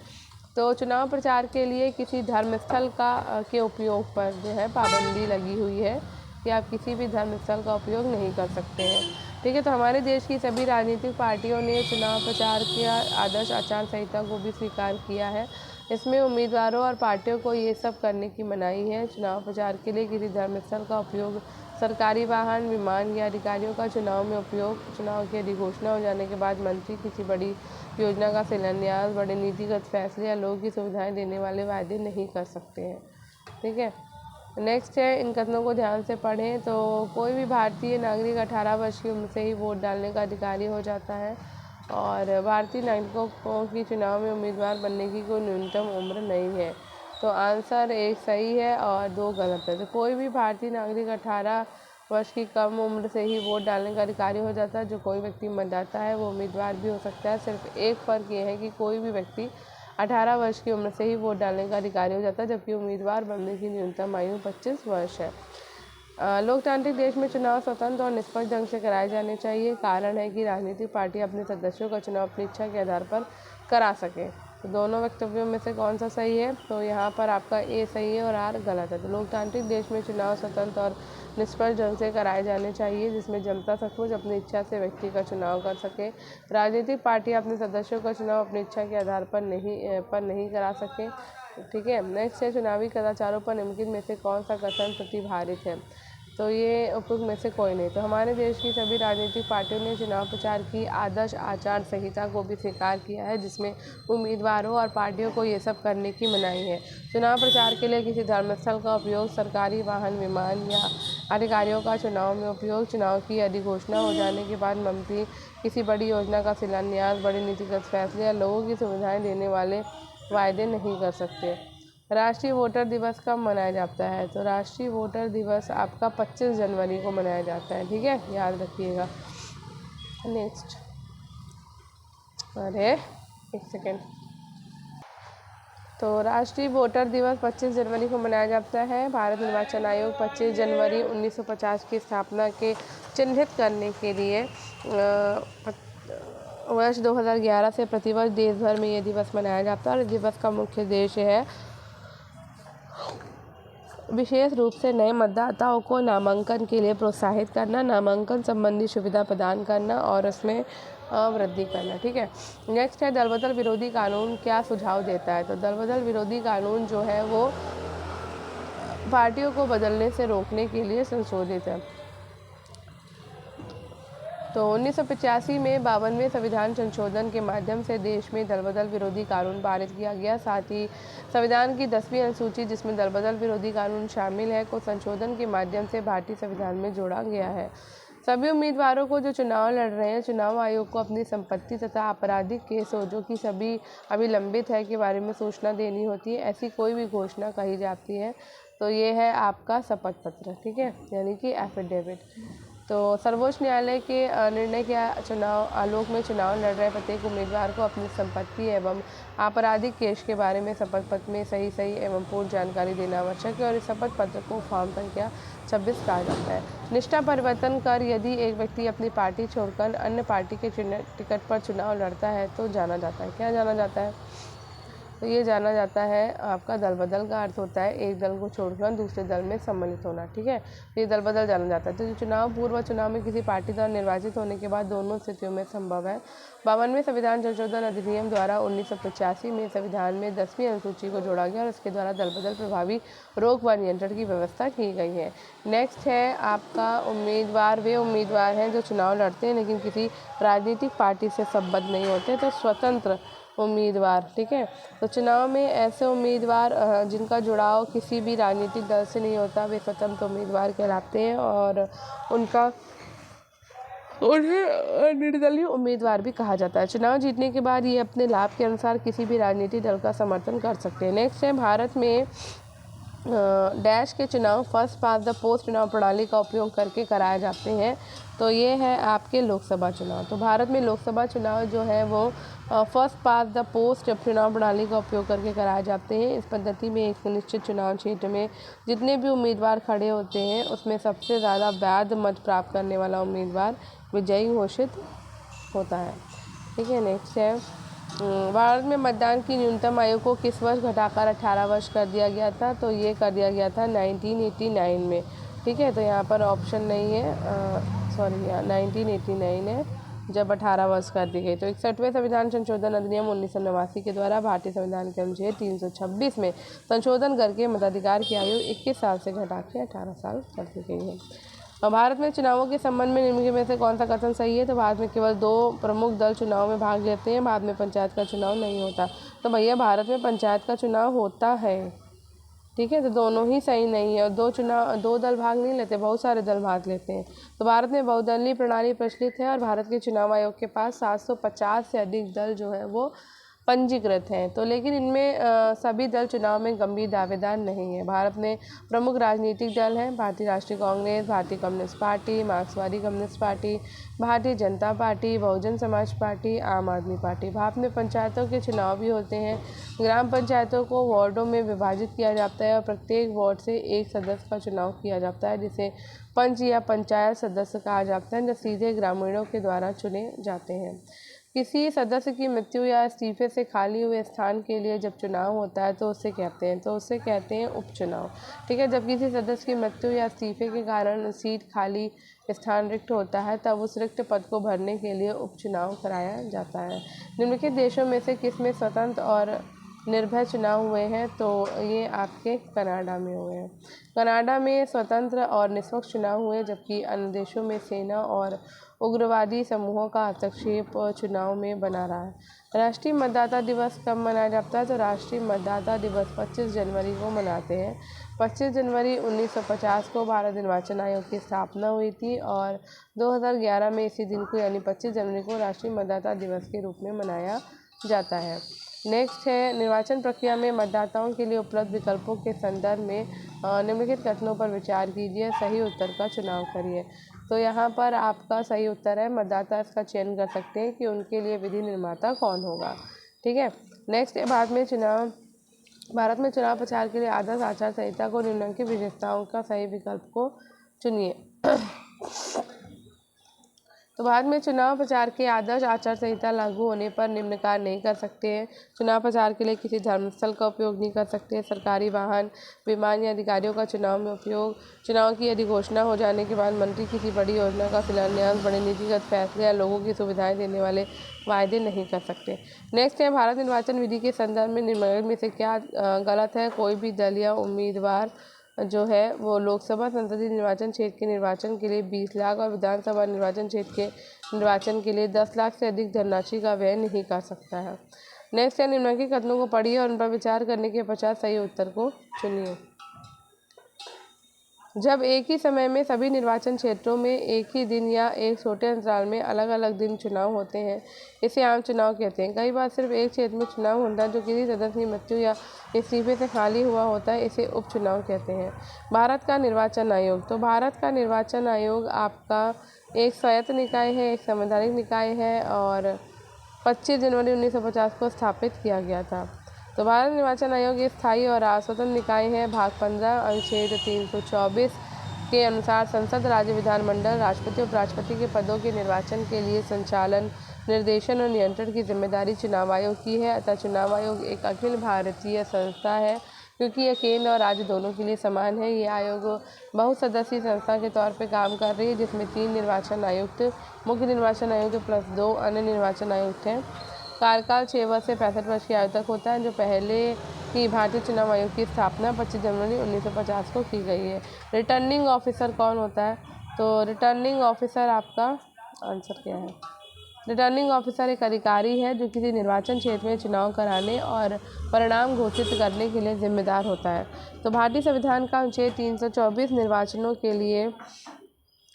[SPEAKER 1] तो चुनाव प्रचार के लिए किसी धर्मस्थल के उपयोग पर जो है पाबंदी लगी हुई है कि आप किसी भी धर्मस्थल का उपयोग नहीं कर सकते हैं, ठीक है। तो हमारे देश की सभी राजनीतिक पार्टियों ने चुनाव प्रचार किया आदर्श आचार संहिता को भी स्वीकार किया है। इसमें उम्मीदवारों और पार्टियों को ये सब करने की मनाही है। चुनाव प्रचार के लिए किसी धर्मस्थल का उपयोग, सरकारी वाहन, विमान या अधिकारियों का चुनाव में उपयोग, चुनाव की अधिघोषणा हो जाने के बाद मंत्री किसी बड़ी योजना का शिलान्यास, बड़े नीतिगत फैसले या लोगों की सुविधाएं देने वाले वायदे नहीं कर सकते हैं, ठीक है। नेक्स्ट है, इन कथनों को ध्यान से पढ़ें। तो कोई भी भारतीय नागरिक 18 वर्ष की उम्र से ही वोट डालने का अधिकारी हो जाता है और भारतीय नागरिकों की चुनाव में उम्मीदवार बनने की कोई न्यूनतम उम्र नहीं है। तो आंसर एक सही है और 2 गलत है। तो कोई भी भारतीय नागरिक 18 वर्ष की कम उम्र से ही वोट डालने का अधिकारी हो जाता है। जो कोई व्यक्ति मतदाता है वो उम्मीदवार भी हो सकता है। सिर्फ एक फ़र्क ये है कि कोई भी व्यक्ति 18 वर्ष की उम्र से ही वोट डालने का अधिकारी हो जाता है, जबकि उम्मीदवार बनने की न्यूनतम आयु 25 वर्ष है। लोकतांत्रिक देश में चुनाव स्वतंत्र और निष्पक्ष ढंग से कराए जाने चाहिए। कारण है कि राजनीतिक पार्टी अपने सदस्यों का चुनाव अपनी इच्छा के आधार पर करा सके। तो दोनों वक्तव्यों में से कौन सा सही है? तो यहाँ पर आपका ए सही है और आर गलत है। तो लोकतांत्रिक देश में चुनाव स्वतंत्र और निष्पक्ष ढंग से कराए जाने चाहिए, जिसमें जनता सचमुच अपनी इच्छा से व्यक्ति का चुनाव कर सके। राजनीतिक पार्टी अपने सदस्यों का चुनाव अपनी इच्छा के आधार पर नहीं करा सके, ठीक है। नेक्स्ट है, चुनावी कदाचारों पर निम्नलिखित में से कौन सा कथन प्रतिभारित है? तो ये उपयुक्त में से कोई नहीं। तो हमारे देश की सभी राजनीतिक पार्टियों ने चुनाव प्रचार की आदर्श आचार संहिता को भी स्वीकार किया है, जिसमें उम्मीदवारों और पार्टियों को ये सब करने की मनाही है। चुनाव प्रचार के लिए किसी धर्मस्थल का उपयोग, सरकारी वाहन, विमान या अधिकारियों का चुनाव में उपयोग, चुनाव की अधिघोषणा हो जाने के बाद मंत्री किसी बड़ी योजना का शिलान्यास, बड़े नीतिगत फैसले या लोगों की सुविधाएं देने वाले वायदे नहीं कर सकते। राष्ट्रीय वोटर दिवस कब मनाया जाता है? तो राष्ट्रीय वोटर दिवस आपका 25 जनवरी को मनाया जाता है, ठीक है, याद रखिएगा। नेक्स्ट, अरे एक सेकेंड। तो राष्ट्रीय वोटर दिवस 25 जनवरी को मनाया जाता है। भारत निर्वाचन आयोग 25 जनवरी 1950 की स्थापना के चिन्हित करने के लिए वर्ष 2011 से प्रतिवर्ष देश भर में ये दिवस मनाया जाता है। और इस दिवस का मुख्य उद्देश्य है विशेष रूप से नए मतदाताओं को नामांकन के लिए प्रोत्साहित करना, नामांकन संबंधी सुविधा प्रदान करना और उसमें वृद्धि करना, ठीक है। नेक्स्ट है, दलबदल विरोधी कानून क्या सुझाव देता है? तो दलबदल विरोधी कानून जो है वो पार्टियों को बदलने से रोकने के लिए संशोधित है। तो 1985 में 52वें संविधान संशोधन के माध्यम से देश में दलबदल विरोधी कानून पारित किया गया। साथ ही संविधान की 10वीं अनुसूची, जिसमें दलबदल विरोधी कानून शामिल है, को संशोधन के माध्यम से भारतीय संविधान में जोड़ा गया है। सभी उम्मीदवारों को जो चुनाव लड़ रहे हैं, चुनाव आयोग को अपनी संपत्ति तथा आपराधिक केस हो जो कि सभी अभी लंबित है के बारे में सूचना देनी होती है। ऐसी कोई भी घोषणा कही जाती है तो ये है आपका शपथ पत्र, ठीक है, यानी कि एफिडेविट। तो सर्वोच्च न्यायालय के निर्णय के चुनाव आलोक में चुनाव लड़ रहे प्रत्येक उम्मीदवार को अपनी संपत्ति एवं आपराधिक केस के बारे में शपथ पत्र में सही एवं पूर्ण जानकारी देना आवश्यक है। और इस शपथ पत्र को फॉर्म संख्या 26 कहा जाता है। निष्ठा परिवर्तन कर यदि एक व्यक्ति अपनी पार्टी छोड़कर अन्य पार्टी के टिकट पर चुनाव लड़ता है तो जाना जाता है, क्या जाना जाता है? तो ये जाना जाता है आपका दल बदल का अर्थ होता है एक दल को छोड़कर दूसरे दल में सम्मिलित होना, ठीक है। तो ये दल बदल जाना जाता है। तो चुनाव पूर्व चुनाव में किसी पार्टी द्वारा निर्वाचित होने के बाद दोनों स्थितियों में संभव है। 52वें संविधान संशोधन अधिनियम द्वारा 1985 में संविधान में 10वीं अनुसूची को जोड़ा गया और इसके द्वारा दल बदल प्रभावी रोक व नियंत्रण की व्यवस्था की गई है। नेक्स्ट है आपका उम्मीदवार। वे उम्मीदवार हैं जो चुनाव लड़ते हैं लेकिन किसी राजनीतिक पार्टी से संबद्ध नहीं होते, तो स्वतंत्र उम्मीदवार, ठीक है। तो चुनाव में ऐसे उम्मीदवार जिनका जुड़ाव किसी भी राजनीतिक दल से नहीं होता वे स्वतंत्र उम्मीदवार कहलाते हैं और उन्हें निर्दलीय उम्मीदवार भी कहा जाता है। चुनाव जीतने के बाद ये अपने लाभ के अनुसार किसी भी राजनीतिक दल का समर्थन कर सकते हैं। नेक्स्ट है भारत में डैश के चुनाव फर्स्ट पास द पोस्ट चुनाव प्रणाली का उपयोग करके कराए जाते हैं। तो ये है आपके लोकसभा चुनाव। तो भारत में लोकसभा चुनाव जो है वो फर्स्ट पास द पोस्ट चुनाव प्रणाली का उपयोग करके कराए जाते हैं। इस पद्धति में एक निश्चित चुनाव क्षेत्र में जितने भी उम्मीदवार खड़े होते हैं उसमें सबसे ज़्यादा वैध मत प्राप्त करने वाला उम्मीदवार विजयी घोषित होता है, ठीक है। नेक्स्ट है भारत में मतदान की न्यूनतम आयु को किस वर्ष घटाकर 18 वर्ष कर दिया गया था। तो ये कर दिया गया था 1989 में, ठीक है। तो यहाँ पर ऑप्शन नहीं है, सॉरी, यहाँ 1989 है जब 18 वर्ष कर दी गई। तो 61वें संविधान संशोधन अधिनियम 1989 के द्वारा भारतीय संविधान के अनुच्छेद 326 में संशोधन करके मताधिकार की आयु 21 साल से घटा के 18 साल कर दी गई है। और भारत में चुनावों के संबंध में निम्न में से कौन सा कथन सही है। तो भारत में केवल 2 प्रमुख दल चुनाव में भाग लेते हैं, भारत में पंचायत का चुनाव नहीं होता। तो भैया भारत में पंचायत का चुनाव होता है, ठीक है। तो दोनों ही सही नहीं है और 2 दल भाग नहीं लेते, बहुत सारे दल भाग लेते हैं। तो भारत में बहुदलीय प्रणाली प्रचलित है और भारत के चुनाव आयोग के पास 750 से अधिक दल जो है वो पंजीकृत हैं। तो लेकिन इनमें सभी दल चुनाव में गंभीर दावेदार नहीं है। भारत में प्रमुख राजनीतिक दल हैं भारतीय राष्ट्रीय कांग्रेस, भारतीय कम्युनिस्ट पार्टी, मार्क्सवादी communist party, Bharatiya Janata party, Bahujan Samaj party, आम आदमी पार्टी। भारत में पंचायतों के चुनाव भी होते हैं। ग्राम पंचायतों को वार्डों में विभाजित किया जाता है और प्रत्येक वार्ड से एक सदस्य का चुनाव किया जाता है जिसे पंच या पंचायत सदस्य कहा जाता है, जो सीधे ग्रामीणों के द्वारा चुने जाते हैं। किसी सदस्य की मृत्यु या इस्तीफे से खाली हुए स्थान के लिए जब चुनाव होता है तो उसे कहते हैं उपचुनाव, ठीक है। जब किसी सदस्य की मृत्यु या इस्तीफे के कारण सीट खाली स्थान रिक्त होता है तब उस रिक्त पद को भरने के लिए उपचुनाव कराया जाता है। निम्नलिखित देशों में से किसमें स्वतंत्र और निर्भय चुनाव हुए हैं। तो ये आपके कनाडा में हुए हैं। कनाडा में स्वतंत्र और निष्पक्ष चुनाव हुए जबकि अन्य देशों में सेना और उग्रवादी समूहों का हस्तक्षेप चुनाव में बना रहा है। राष्ट्रीय मतदाता दिवस कब मनाया जाता है। तो राष्ट्रीय मतदाता दिवस 25 जनवरी को मनाते हैं। 25 जनवरी 1950 को भारत निर्वाचन आयोग की स्थापना हुई थी और 2011 में इसी दिन को यानी 25 जनवरी को राष्ट्रीय मतदाता दिवस के रूप में मनाया जाता है। नेक्स्ट है निर्वाचन प्रक्रिया में मतदाताओं के लिए उपलब्ध विकल्पों के संदर्भ में निम्नलिखित कथनों पर विचार कीजिए, सही उत्तर का चुनाव करिए। तो यहाँ पर आपका सही उत्तर है मतदाता इसका चयन कर सकते हैं कि उनके लिए विधि निर्माता कौन होगा, ठीक है। नेक्स्ट है भारत में चुनाव प्रचार के लिए आदर्श आचार संहिता को निम्नलिखित विशेषताओं का सही विकल्प को चुनिए। तो भारत में चुनाव प्रचार के आदर्श आचार संहिता लागू होने पर निम्न कार्य नहीं कर सकते हैं। चुनाव प्रचार के लिए किसी धर्मस्थल का उपयोग नहीं कर सकते। सरकारी वाहन, विमान या अधिकारियों का चुनाव में उपयोग। चुनाव की यदि घोषणा हो जाने के बाद मंत्री किसी बड़ी योजना का शिलान्यास, बड़े नीतिगत फैसले या लोगों की सुविधाएं देने वाले वायदे नहीं कर सकते। नेक्स्ट है भारत निर्वाचन विधि के संदर्भ में निम्नलिखित में से क्या गलत है। कोई भी दल या उम्मीदवार जो है वो लोकसभा संसदीय निर्वाचन क्षेत्र के निर्वाचन के लिए 20 लाख और विधानसभा निर्वाचन क्षेत्र के निर्वाचन के लिए 10 लाख से अधिक धनराशि का व्यय नहीं कर सकता है। नेक्स्ट है निम्नलिखित कथनों को पढ़िए और उन पर विचार करने के पश्चात सही उत्तर को चुनिए। जब एक ही समय में सभी निर्वाचन क्षेत्रों में एक ही दिन या एक छोटे अंतराल में अलग अलग दिन चुनाव होते हैं, इसे आम चुनाव कहते हैं। कई बार सिर्फ एक क्षेत्र में चुनाव होता है जो किसी सदस्य की मृत्यु या इस्तीफे से खाली हुआ होता है, इसे उपचुनाव कहते हैं। भारत का निर्वाचन आयोग। तो भारत का निर्वाचन आयोग आपका एक स्वायत्त निकाय है, एक संवैधानिक निकाय है और 25 जनवरी 1950 को स्थापित किया गया था। तो भारत निर्वाचन आयोग एक स्थायी और स्वतंत्र निकाय है। भाग 15 अनुच्छेद 324 के अनुसार संसद, राज्य विधानमंडल, राष्ट्रपति और उपराष्ट्रपति के पदों के निर्वाचन के लिए संचालन, निर्देशन और नियंत्रण की जिम्मेदारी चुनाव आयोग की है। अतः चुनाव आयोग एक अखिल भारतीय संस्था है, क्योंकि यह केंद्र और राज्य दोनों के लिए समान है। ये आयोग बहुसदस्यीय संस्था के तौर पर काम कर रही है, जिसमें 3 निर्वाचन आयुक्त, मुख्य निर्वाचन आयुक्त प्लस 2 अन्य निर्वाचन आयुक्त हैं। कार्यकाल 6 वर्ष से 65 वर्ष की आयु तक होता है। जो पहले की भारतीय चुनाव आयोग की स्थापना 25 जनवरी 1950 को की गई है। रिटर्निंग ऑफिसर कौन होता है? तो रिटर्निंग ऑफिसर, आपका आंसर क्या है? रिटर्निंग ऑफिसर एक अधिकारी है जो किसी निर्वाचन क्षेत्र में चुनाव कराने और परिणाम घोषित करने के लिए जिम्मेदार होता है। तो भारतीय संविधान का अनुच्छेद 324 निर्वाचनों के लिए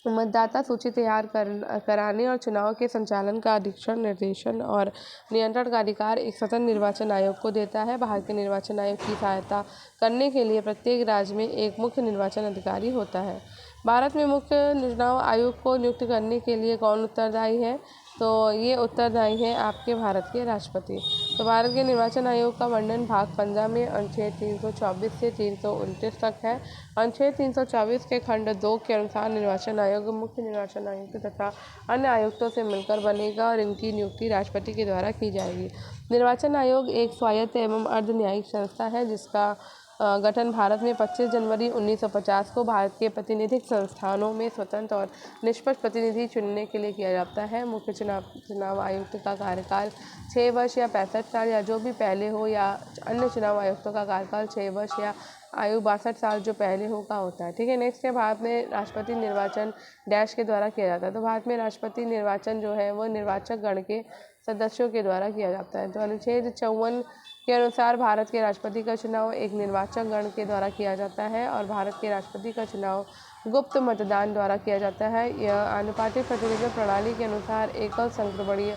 [SPEAKER 1] मतदाता सूची तैयार कराने और चुनाव के संचालन का अधीक्षण, निर्देशन और नियंत्रण का अधिकार एक स्वतंत्र निर्वाचन आयोग को देता है। भारतीय निर्वाचन आयोग की सहायता करने के लिए प्रत्येक राज्य में एक मुख्य निर्वाचन अधिकारी होता है। भारत में मुख्य चुनाव आयोग को नियुक्त करने के लिए कौन उत्तरदायी है? तो ये उत्तरदायी हैं आपके भारत के राष्ट्रपति। तो भारत के निर्वाचन आयोग का वर्णन भाग 15 में अनुच्छेद 324 से 329 तक है। अनुच्छेद 324 के खंड 2 के अनुसार निर्वाचन आयोग मुख्य निर्वाचन आयुक्त तथा अन्य आयुक्तों से मिलकर बनेगा और इनकी नियुक्ति राष्ट्रपति के द्वारा की जाएगी। निर्वाचन आयोग एक स्वायत्त एवं अर्ध न्यायिक संस्था है, जिसका गठन भारत में 25 जनवरी 1950 को भारत के प्रातिनिधिक संस्थानों में स्वतंत्र और निष्पक्ष प्रतिनिधि चुनने के लिए किया जाता है। मुख्य चुनाव आयुक्त का कार्यकाल 6 वर्ष या 65 साल या जो भी पहले हो, या अन्य चुनाव आयुक्तों का कार्यकाल 6 वर्ष या आयु 62 साल जो पहले हो का होता है। ठीक है, नेक्स्ट है भारत में राष्ट्रपति निर्वाचन डैश के द्वारा किया जाता है। तो भारत में राष्ट्रपति निर्वाचन जो है वो निर्वाचक गण के सदस्यों के द्वारा किया जाता है। तो अनुच्छेद 54 के अनुसार भारत के राष्ट्रपति का चुनाव एक निर्वाचक गण के द्वारा किया जाता है और भारत के राष्ट्रपति का चुनाव गुप्त मतदान द्वारा किया जाता है। यह आनुपातिक प्रतिनिधित्व प्रणाली के अनुसार एकल संक्रमणीय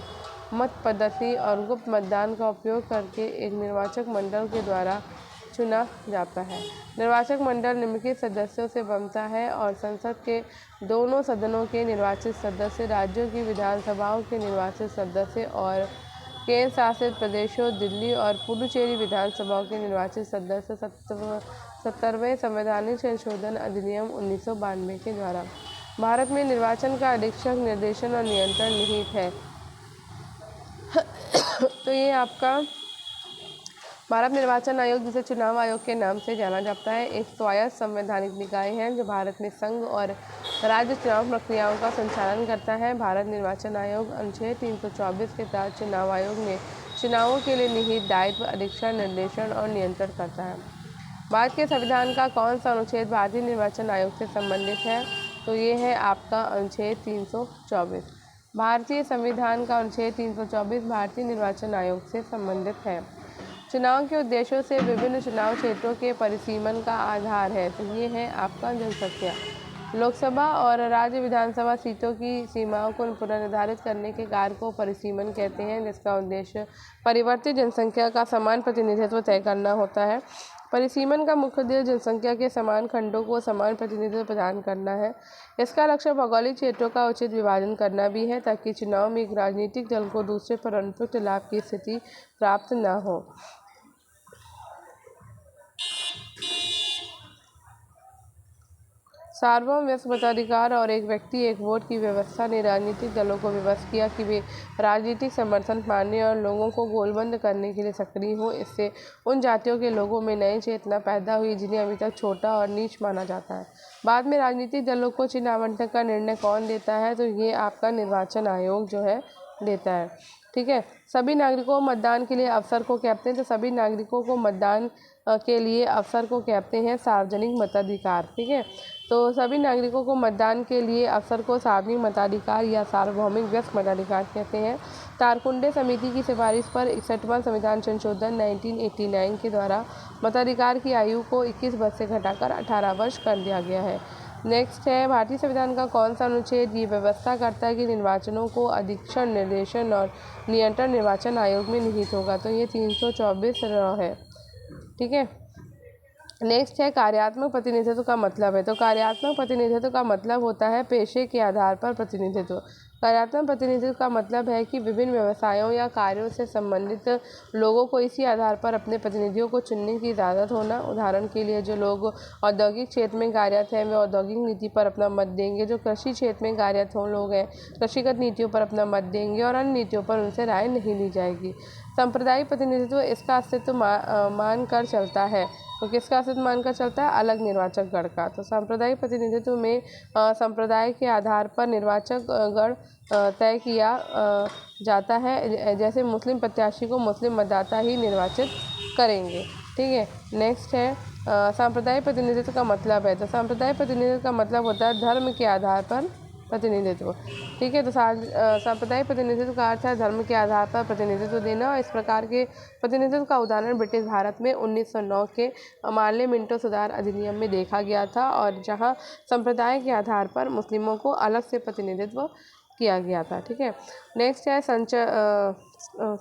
[SPEAKER 1] मत पद्धति और गुप्त मतदान का उपयोग करके एक निर्वाचक मंडल के द्वारा चुना जाता है। निर्वाचक मंडल निम्नलिखित सदस्यों से बनता है और संसद के दोनों सदनों के निर्वाचित सदस्य, राज्यों की विधानसभाओं के निर्वाचित सदस्य और केंद्र शासित प्रदेशों दिल्ली और पुडुचेरी विधानसभाओं के निर्वाचित सदस्य 70वें संवैधानिक संशोधन अधिनियम 1992 के द्वारा। भारत में निर्वाचन का अधीक्षक, निर्देशन और नियंत्रण निहित है। तो ये आपका भारत निर्वाचन आयोग, जिसे चुनाव आयोग के नाम से जाना जाता है, एक स्वायत्त संवैधानिक निकाय है जो भारत में संघ और राज्य चुनाव प्रक्रियाओं का संचालन करता है। भारत निर्वाचन आयोग अनुच्छेद 324 के तहत चुनाव आयोग में चुनावों के लिए निहित दायित्व, अधीक्षण, निर्देशन और नियंत्रण करता है। भारत के संविधान का कौन सा अनुच्छेद भारतीय निर्वाचन आयोग से संबंधित है? तो ये है आपका अनुच्छेद 324। भारतीय संविधान का अनुच्छेद 324 भारतीय निर्वाचन आयोग से संबंधित है। चुनाव के उद्देश्यों से विभिन्न चुनाव क्षेत्रों के परिसीमन का आधार है। तो ये है आपका जनसंख्या। लोकसभा और राज्य विधानसभा सीटों की सीमाओं को पुनर्निर्धारित करने के कार्य को परिसीमन कहते हैं, जिसका उद्देश्य परिवर्तित जनसंख्या का समान प्रतिनिधित्व तय करना होता है। परिसीमन का मुख्य उद्देश्य जनसंख्या के समान खंडों को समान प्रतिनिधित्व प्रदान करना है। इसका लक्ष्य भौगोलिक क्षेत्रों का उचित विभाजन करना भी है, ताकि चुनाव में एक राजनीतिक दल को दूसरे पर अनुपयुक्त लाभ की स्थिति प्राप्त न हो। सार्वभौम मताधिकार और एक व्यक्ति एक वोट की व्यवस्था ने राजनीतिक दलों को विवश किया कि वे राजनीतिक समर्थन पाने और लोगों को गोलबंद करने के लिए सक्रिय हों। इससे उन जातियों के लोगों में नई चेतना पैदा हुई जिन्हें अभी तक छोटा और नीच माना जाता है। बाद में राजनीतिक दलों को चिन्ह आवंटन का निर्णय कौन देता है? तो ये आपका निर्वाचन आयोग जो है देता है। ठीक है, सभी नागरिकों को मतदान के लिए अवसर को कहते हैं। तो सभी नागरिकों को मतदान के लिए अवसर को कहते हैं सार्वजनिक मताधिकार। ठीक है, तो सभी नागरिकों को मतदान के लिए अवसर को सार्वजनिक मताधिकार या सार्वभौमिक व्यस्क मताधिकार कहते हैं। तारकुंडे समिति की सिफारिश पर 61वां संविधान संशोधन 1989 के द्वारा मताधिकार की आयु को 21 वर्ष से घटाकर 18 वर्ष कर दिया गया है। नेक्स्ट है भारतीय संविधान का कौन सा अनुच्छेद ये व्यवस्था करता है कि निर्वाचनों को अधीक्षण, निर्देशन और नियंत्रण निर्वाचन आयोग में निहित होगा? तो ये 324 है। ठीक है, नेक्स्ट है कार्यात्मक प्रतिनिधित्व का मतलब है। तो कार्यात्मक प्रतिनिधित्व का मतलब होता है पेशे के आधार पर प्रतिनिधित्व। कार्यात्मक प्रतिनिधित्व का मतलब है कि विभिन्न व्यवसायों या कार्यों से संबंधित लोगों को इसी आधार पर अपने प्रतिनिधियों को चुनने की इजाज़त होना। उदाहरण के लिए जो लोग औद्योगिक क्षेत्र में कार्यरत हैं वे औद्योगिक नीति पर अपना मत देंगे, जो कृषि क्षेत्र में कार्यरत हों लोग हैं कृषिगत नीतियों पर अपना मत देंगे और अन्य नीतियों पर उनसे राय नहीं ली जाएगी। सांप्रदायिक प्रतिनिधित्व इसका अस्तित्व मान कर चलता है। तो किसका अस्तित्व मानकर चलता है? अलग निर्वाचक गण का। तो सांप्रदायिक प्रतिनिधित्व में संप्रदाय के आधार पर निर्वाचक गण तय किया जाता है। जैसे मुस्लिम प्रत्याशी को मुस्लिम मतदाता ही निर्वाचित करेंगे। ठीक है, नेक्स्ट है सांप्रदायिक प्रतिनिधित्व का मतलब है। तो सांप्रदायिक प्रतिनिधित्व का मतलब होता है धर्म के आधार पर प्रतिनिधित्व। ठीक है, तो सांप्रदायिक प्रतिनिधित्व का अर्थ है धर्म के आधार पर प्रतिनिधित्व देना। और इस प्रकार के प्रतिनिधित्व का उदाहरण ब्रिटिश भारत में 1909 के मार्ले मिंटो सुधार अधिनियम में देखा गया था, और जहां संप्रदाय के आधार पर मुस्लिमों को अलग से प्रतिनिधित्व किया गया था। ठीक है, नेक्स्ट है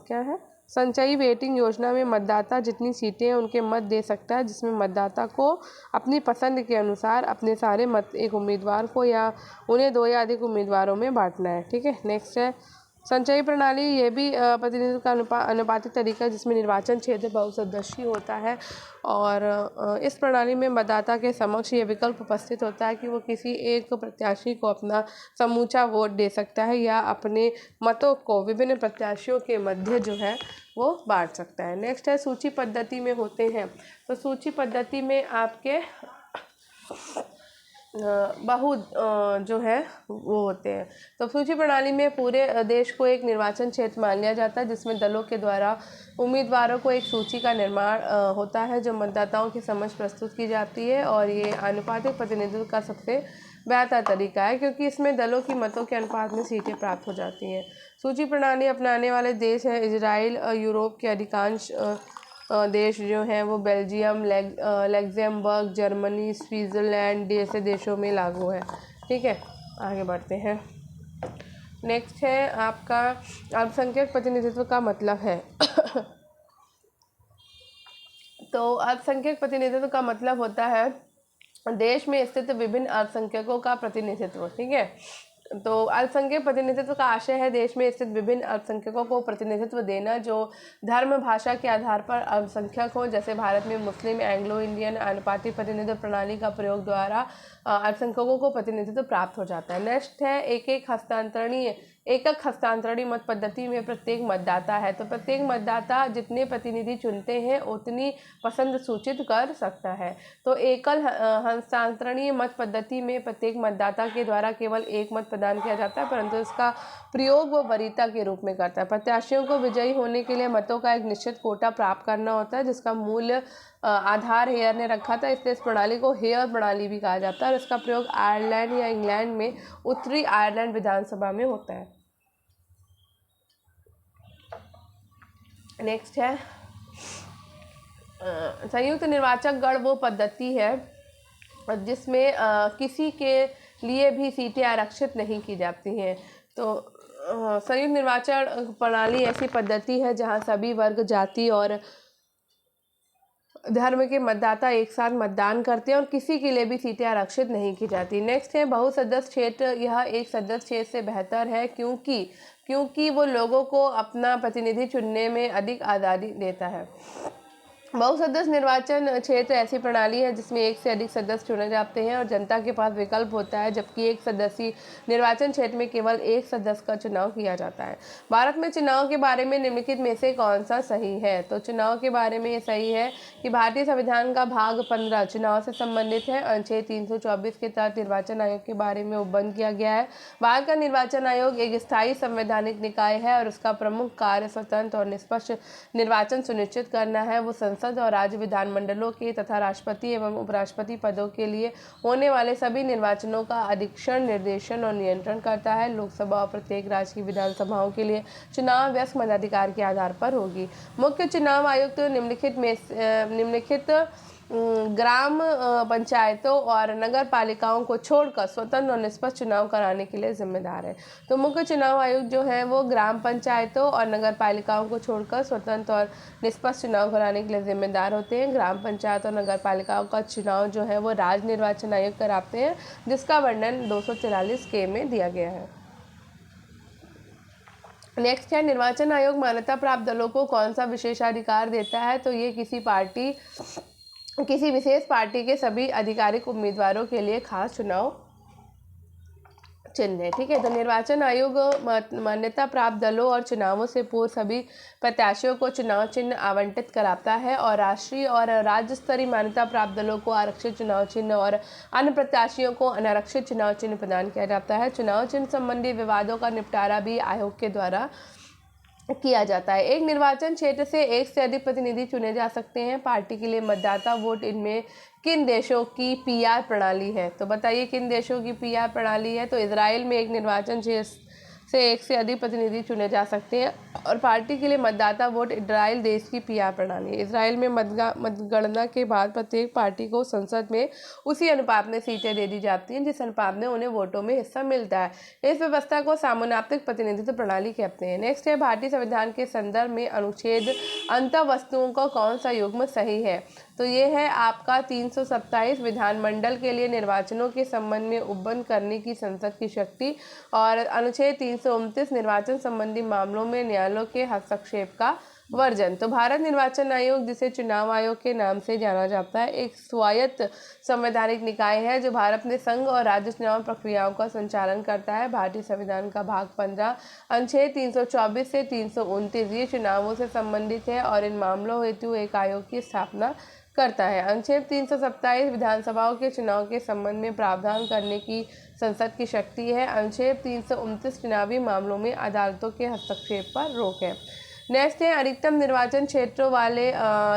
[SPEAKER 1] क्या है संचयी वेटिंग योजना में मतदाता जितनी सीटें हैं उनके मत दे सकता है, जिसमें मतदाता को अपनी पसंद के अनुसार अपने सारे मत एक उम्मीदवार को या उन्हें 2 या अधिक उम्मीदवारों में बांटना है। ठीक है, नेक्स्ट है संचयी प्रणाली। ये भी प्रतिनिधित्व का अनुपातिक तरीका है जिसमें निर्वाचन क्षेत्र बहुसदस्यीय होता है, और इस प्रणाली में मतदाता के समक्ष ये विकल्प उपस्थित होता है कि वो किसी एक प्रत्याशी को अपना समूचा वोट दे सकता है या अपने मतों को विभिन्न प्रत्याशियों के मध्य जो है वो बांट सकता है। नेक्स्ट है सूची पद्धति में होते हैं। तो सूची पद्धति में आपके जो है वो होते हैं। तो सूची प्रणाली में पूरे देश को एक निर्वाचन क्षेत्र मान लिया जाता है, जिसमें दलों के द्वारा उम्मीदवारों को एक सूची का निर्माण होता है जो मतदाताओं के समक्ष प्रस्तुत की जाती है, और ये आनुपातिक प्रतिनिधित्व का सबसे बेहतर तरीका है क्योंकि इसमें दलों की मतों के अनुपात में सीटें प्राप्त हो जाती हैं। सूची प्रणाली अपनाने वाले देश हैं इजराइल, यूरोप के अधिकांश देश जो हैं वो बेल्जियम, लग्जमबर्ग, जर्मनी, स्विट्ज़रलैंड जैसे देशों में लागू है। ठीक है, आगे बढ़ते हैं। नेक्स्ट है आपका अल्पसंख्यक प्रतिनिधित्व का मतलब है। तो अल्पसंख्यक प्रतिनिधित्व का मतलब होता है देश में स्थित विभिन्न अल्पसंख्यकों का प्रतिनिधित्व। ठीक है, तो अल्पसंख्यक प्रतिनिधित्व का आशय है देश में स्थित विभिन्न अल्पसंख्यकों को प्रतिनिधित्व देना जो धर्म भाषा के आधार पर अल्पसंख्यक हो। जैसे भारत में मुस्लिम, एंग्लो इंडियन आनुपातिक प्रतिनिधित्व प्रणाली का प्रयोग द्वारा अल्पसंख्यकों को प्रतिनिधित्व प्राप्त हो जाता है। नेक्स्ट है एकक हस्तांतरणीय मत पद्धति में प्रत्येक मतदाता है। तो प्रत्येक मतदाता जितने प्रतिनिधि चुनते हैं उतनी पसंद सूचित कर सकता है। तो एकल हस्तांतरणीय मत पद्धति में प्रत्येक मतदाता के द्वारा केवल एक मत प्रदान किया जाता है, परंतु इसका प्रयोग वो वरीयता के रूप में करता है। प्रत्याशियों को विजयी होने के लिए मतों का एक निश्चित कोटा प्राप्त करना होता है, जिसका मूल्य आधार हेयर ने रखा था, इसलिए इस प्रणाली को हेयर प्रणाली भी कहा जाता है, और इसका प्रयोग आयरलैंड या इंग्लैंड में उत्तरी आयरलैंड विधानसभा में होता है। नेक्स्ट है संयुक्त निर्वाचक गण वो पद्धति है जिसमें किसी के लिए भी सीटें आरक्षित नहीं की जाती हैं। तो संयुक्त निर्वाचन प्रणाली ऐसी पद्धति है जहां सभी वर्ग, जाति और धर्म के मतदाता एक साथ मतदान करते हैं और किसी के लिए भी सीटें आरक्षित नहीं की जाती। नेक्स्ट है बहुसदस्य क्षेत्र। यह एक सदस्य क्षेत्र से बेहतर है क्योंकि वो लोगों को अपना प्रतिनिधि चुनने में अधिक आज़ादी देता है। बहुसदस्य निर्वाचन क्षेत्र ऐसी प्रणाली है जिसमें एक से अधिक सदस्य चुने जाते हैं और जनता के पास विकल्प होता है, जबकि एक सदस्यीय निर्वाचन क्षेत्र में केवल एक सदस्य का चुनाव किया जाता है। भारत में चुनाव के बारे में निम्नलिखित में से कौन सा सही है? तो चुनाव के बारे में ये सही है कि भारतीय संविधान का भाग 15 चुनाव से संबंधित है। अनुच्छेद 324 के तहत निर्वाचन आयोग के बारे में उपबंध किया गया है। भारत का निर्वाचन आयोग एक स्थायी संवैधानिक निकाय है और उसका प्रमुख कार्य स्वतंत्र और निष्पक्ष निर्वाचन सुनिश्चित करना है। वो संसद और राज्य विधानमंडलों के तथा राष्ट्रपति एवं उपराष्ट्रपति पदों के लिए होने वाले सभी निर्वाचनों का अधीक्षण, निर्देशन और नियंत्रण करता है। लोकसभा और प्रत्येक राज्य की विधानसभाओं के लिए चुनाव वयस्क मताधिकार के आधार पर होगी। मुख्य चुनाव आयुक्त निम्नलिखित ग्राम पंचायतों और नगर पालिकाओं को छोड़कर स्वतंत्र और निष्पक्ष चुनाव कराने के लिए जिम्मेदार है। तो मुख्य चुनाव आयुक्त जो है वो ग्राम पंचायतों और नगर पालिकाओं को छोड़कर स्वतंत्र और निष्पक्ष चुनाव कराने के लिए जिम्मेदार होते हैं। ग्राम पंचायत और नगर पालिकाओं का चुनाव जो है वो राज्य निर्वाचन आयोग कराते हैं, जिसका वर्णन 243 में दिया गया है। नेक्स्ट है, निर्वाचन आयोग मान्यता प्राप्त दलों को कौन सा विशेषाधिकार देता है? तो ये किसी विशेष पार्टी के सभी आधिकारिक उम्मीदवारों के लिए खास चुनाव चिन्ह है। ठीक है, तो निर्वाचन आयोग मान्यता प्राप्त दलों और चुनावों से पूर्व सभी प्रत्याशियों को चुनाव चिन्ह आवंटित कराता है और राष्ट्रीय और राज्य स्तरीय मान्यता प्राप्त दलों को आरक्षित चुनाव चिन्ह और अन्य प्रत्याशियों को अनारक्षित चुनाव चिन्ह प्रदान किया जाता है। चुनाव चिन्ह संबंधी विवादों का निपटारा भी आयोग के द्वारा किया जाता है। एक निर्वाचन क्षेत्र से एक से अधिक प्रतिनिधि चुने जा सकते हैं। पार्टी के लिए मतदाता वोट इनमें किन देशों की पीआर प्रणाली है? तो बताइए किन देशों की पीआर प्रणाली है? तो इजराइल में एक निर्वाचन क्षेत्र से एक से अधिक प्रतिनिधि चुने जा सकते हैं और पार्टी के लिए मतदाता वोट इजराइल देश की पीआर प्रणाली है। इजराइल में मतगणना के बाद प्रत्येक पार्टी को संसद में उसी अनुपात में सीटें दे दी जाती हैं जिस अनुपात में उन्हें वोटों में हिस्सा मिलता है। इस व्यवस्था को समानुपातिक प्रतिनिधित्व प्रणाली कहते हैं। नेक्स्ट है, भारतीय संविधान के संदर्भ में अनुच्छेद अंतःवस्तुओं का कौन सा युग्म सही है? तो ये है आपका 327 विधानमंडल के लिए निर्वाचनों के संबंध में उपबंध करने की संसद की शक्ति और अनुच्छेद 329 निर्वाचन संबंधी मामलों में न्यायालयों के हस्तक्षेप का वर्जन। तो भारत निर्वाचन आयोग, जिसे चुनाव आयोग के नाम से जाना जाता है, एक स्वायत्त संवैधानिक निकाय है जो भारत में संघ और राज्य चुनाव प्रक्रियाओं का संचालन करता है। भारतीय संविधान का भाग 15 अनुच्छेद 324 से 329 ये चुनावों से संबंधित है और इन मामलों हेतु एक आयोग की स्थापना करता है। अनुच्छेद 327 विधानसभाओं के चुनाव के संबंध में प्रावधान करने की संसद की शक्ति है। अनुच्छेद 329 चुनावी मामलों में अदालतों के हस्तक्षेप पर रोक है। नेक्स्ट है, अधिकतम निर्वाचन क्षेत्रों वाले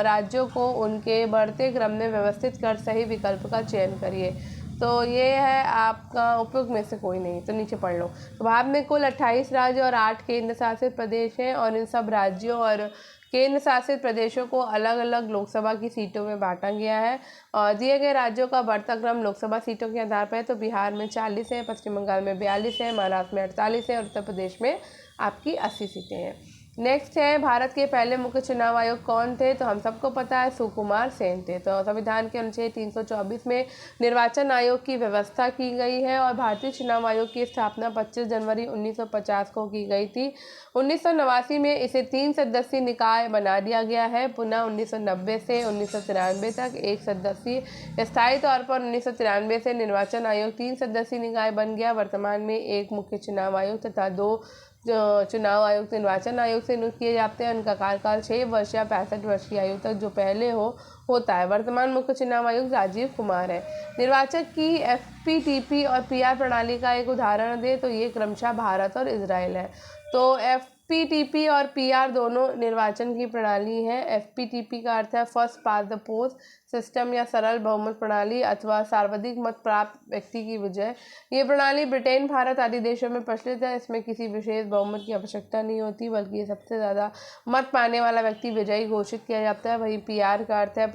[SPEAKER 1] राज्यों को उनके बढ़ते क्रम में व्यवस्थित कर सही विकल्प का चयन करिए। तो ये है आपका उपयुक्त में से कोई नहीं, तो नीचे पढ़ लो। तो भारत में कुल 28 राज्य और 8 केंद्र शासित प्रदेश हैं और इन सब राज्यों और केंद्र शासित प्रदेशों को अलग अलग लोकसभा की सीटों में बांटा गया है और दिए गए राज्यों का बढ़ता क्रम लोकसभा सीटों के आधार पर है। तो बिहार में 40 है, पश्चिम बंगाल में 42 है, महाराष्ट्र में 48 है और उत्तर प्रदेश में आपकी 80 सीटें हैं। नेक्स्ट है, भारत के पहले मुख्य चुनाव आयुक्त कौन थे? तो हम सबको पता है, सुकुमार सेन थे। तो संविधान के अनुच्छेद 324 में निर्वाचन आयोग की व्यवस्था की गई है और भारतीय चुनाव आयोग की स्थापना 25 जनवरी 1950 को की गई थी। 1989 में इसे 3 सदस्यीय निकाय बना दिया गया है। पुनः 1990 से 1993 तक एक सदस्यीय स्थायी तौर पर 1993 से निर्वाचन आयोग 3 सदस्यीय निकाय बन गया। वर्तमान में एक मुख्य चुनाव आयोग तथा 2 चुनाव आयुक्त निर्वाचन आयोग से नियुक्त किए जाते हैं। उनका कार्यकाल 6 वर्ष या 65 वर्ष की आयु तक जो पहले होता है। वर्तमान मुख्य चुनाव आयुक्त राजीव कुमार है। निर्वाचक की FPTP और PR प्रणाली का एक उदाहरण दे, तो ये क्रमशः भारत और इजराइल है। तो FPTP और PR दोनों निर्वाचन की प्रणाली है। FPTP का अर्थ है first pass the post system या सरल बहुमत प्रणाली अथवा सर्वाधिक मत प्राप्त व्यक्ति की विजय। ये प्रणाली ब्रिटेन, भारत आदि देशों में प्रचलित है। इसमें किसी विशेष बहुमत की आवश्यकता नहीं होती, बल्कि ये सबसे ज़्यादा मत पाने वाला व्यक्ति विजयी घोषित किया जाता है। वहीं PR का अर्थ है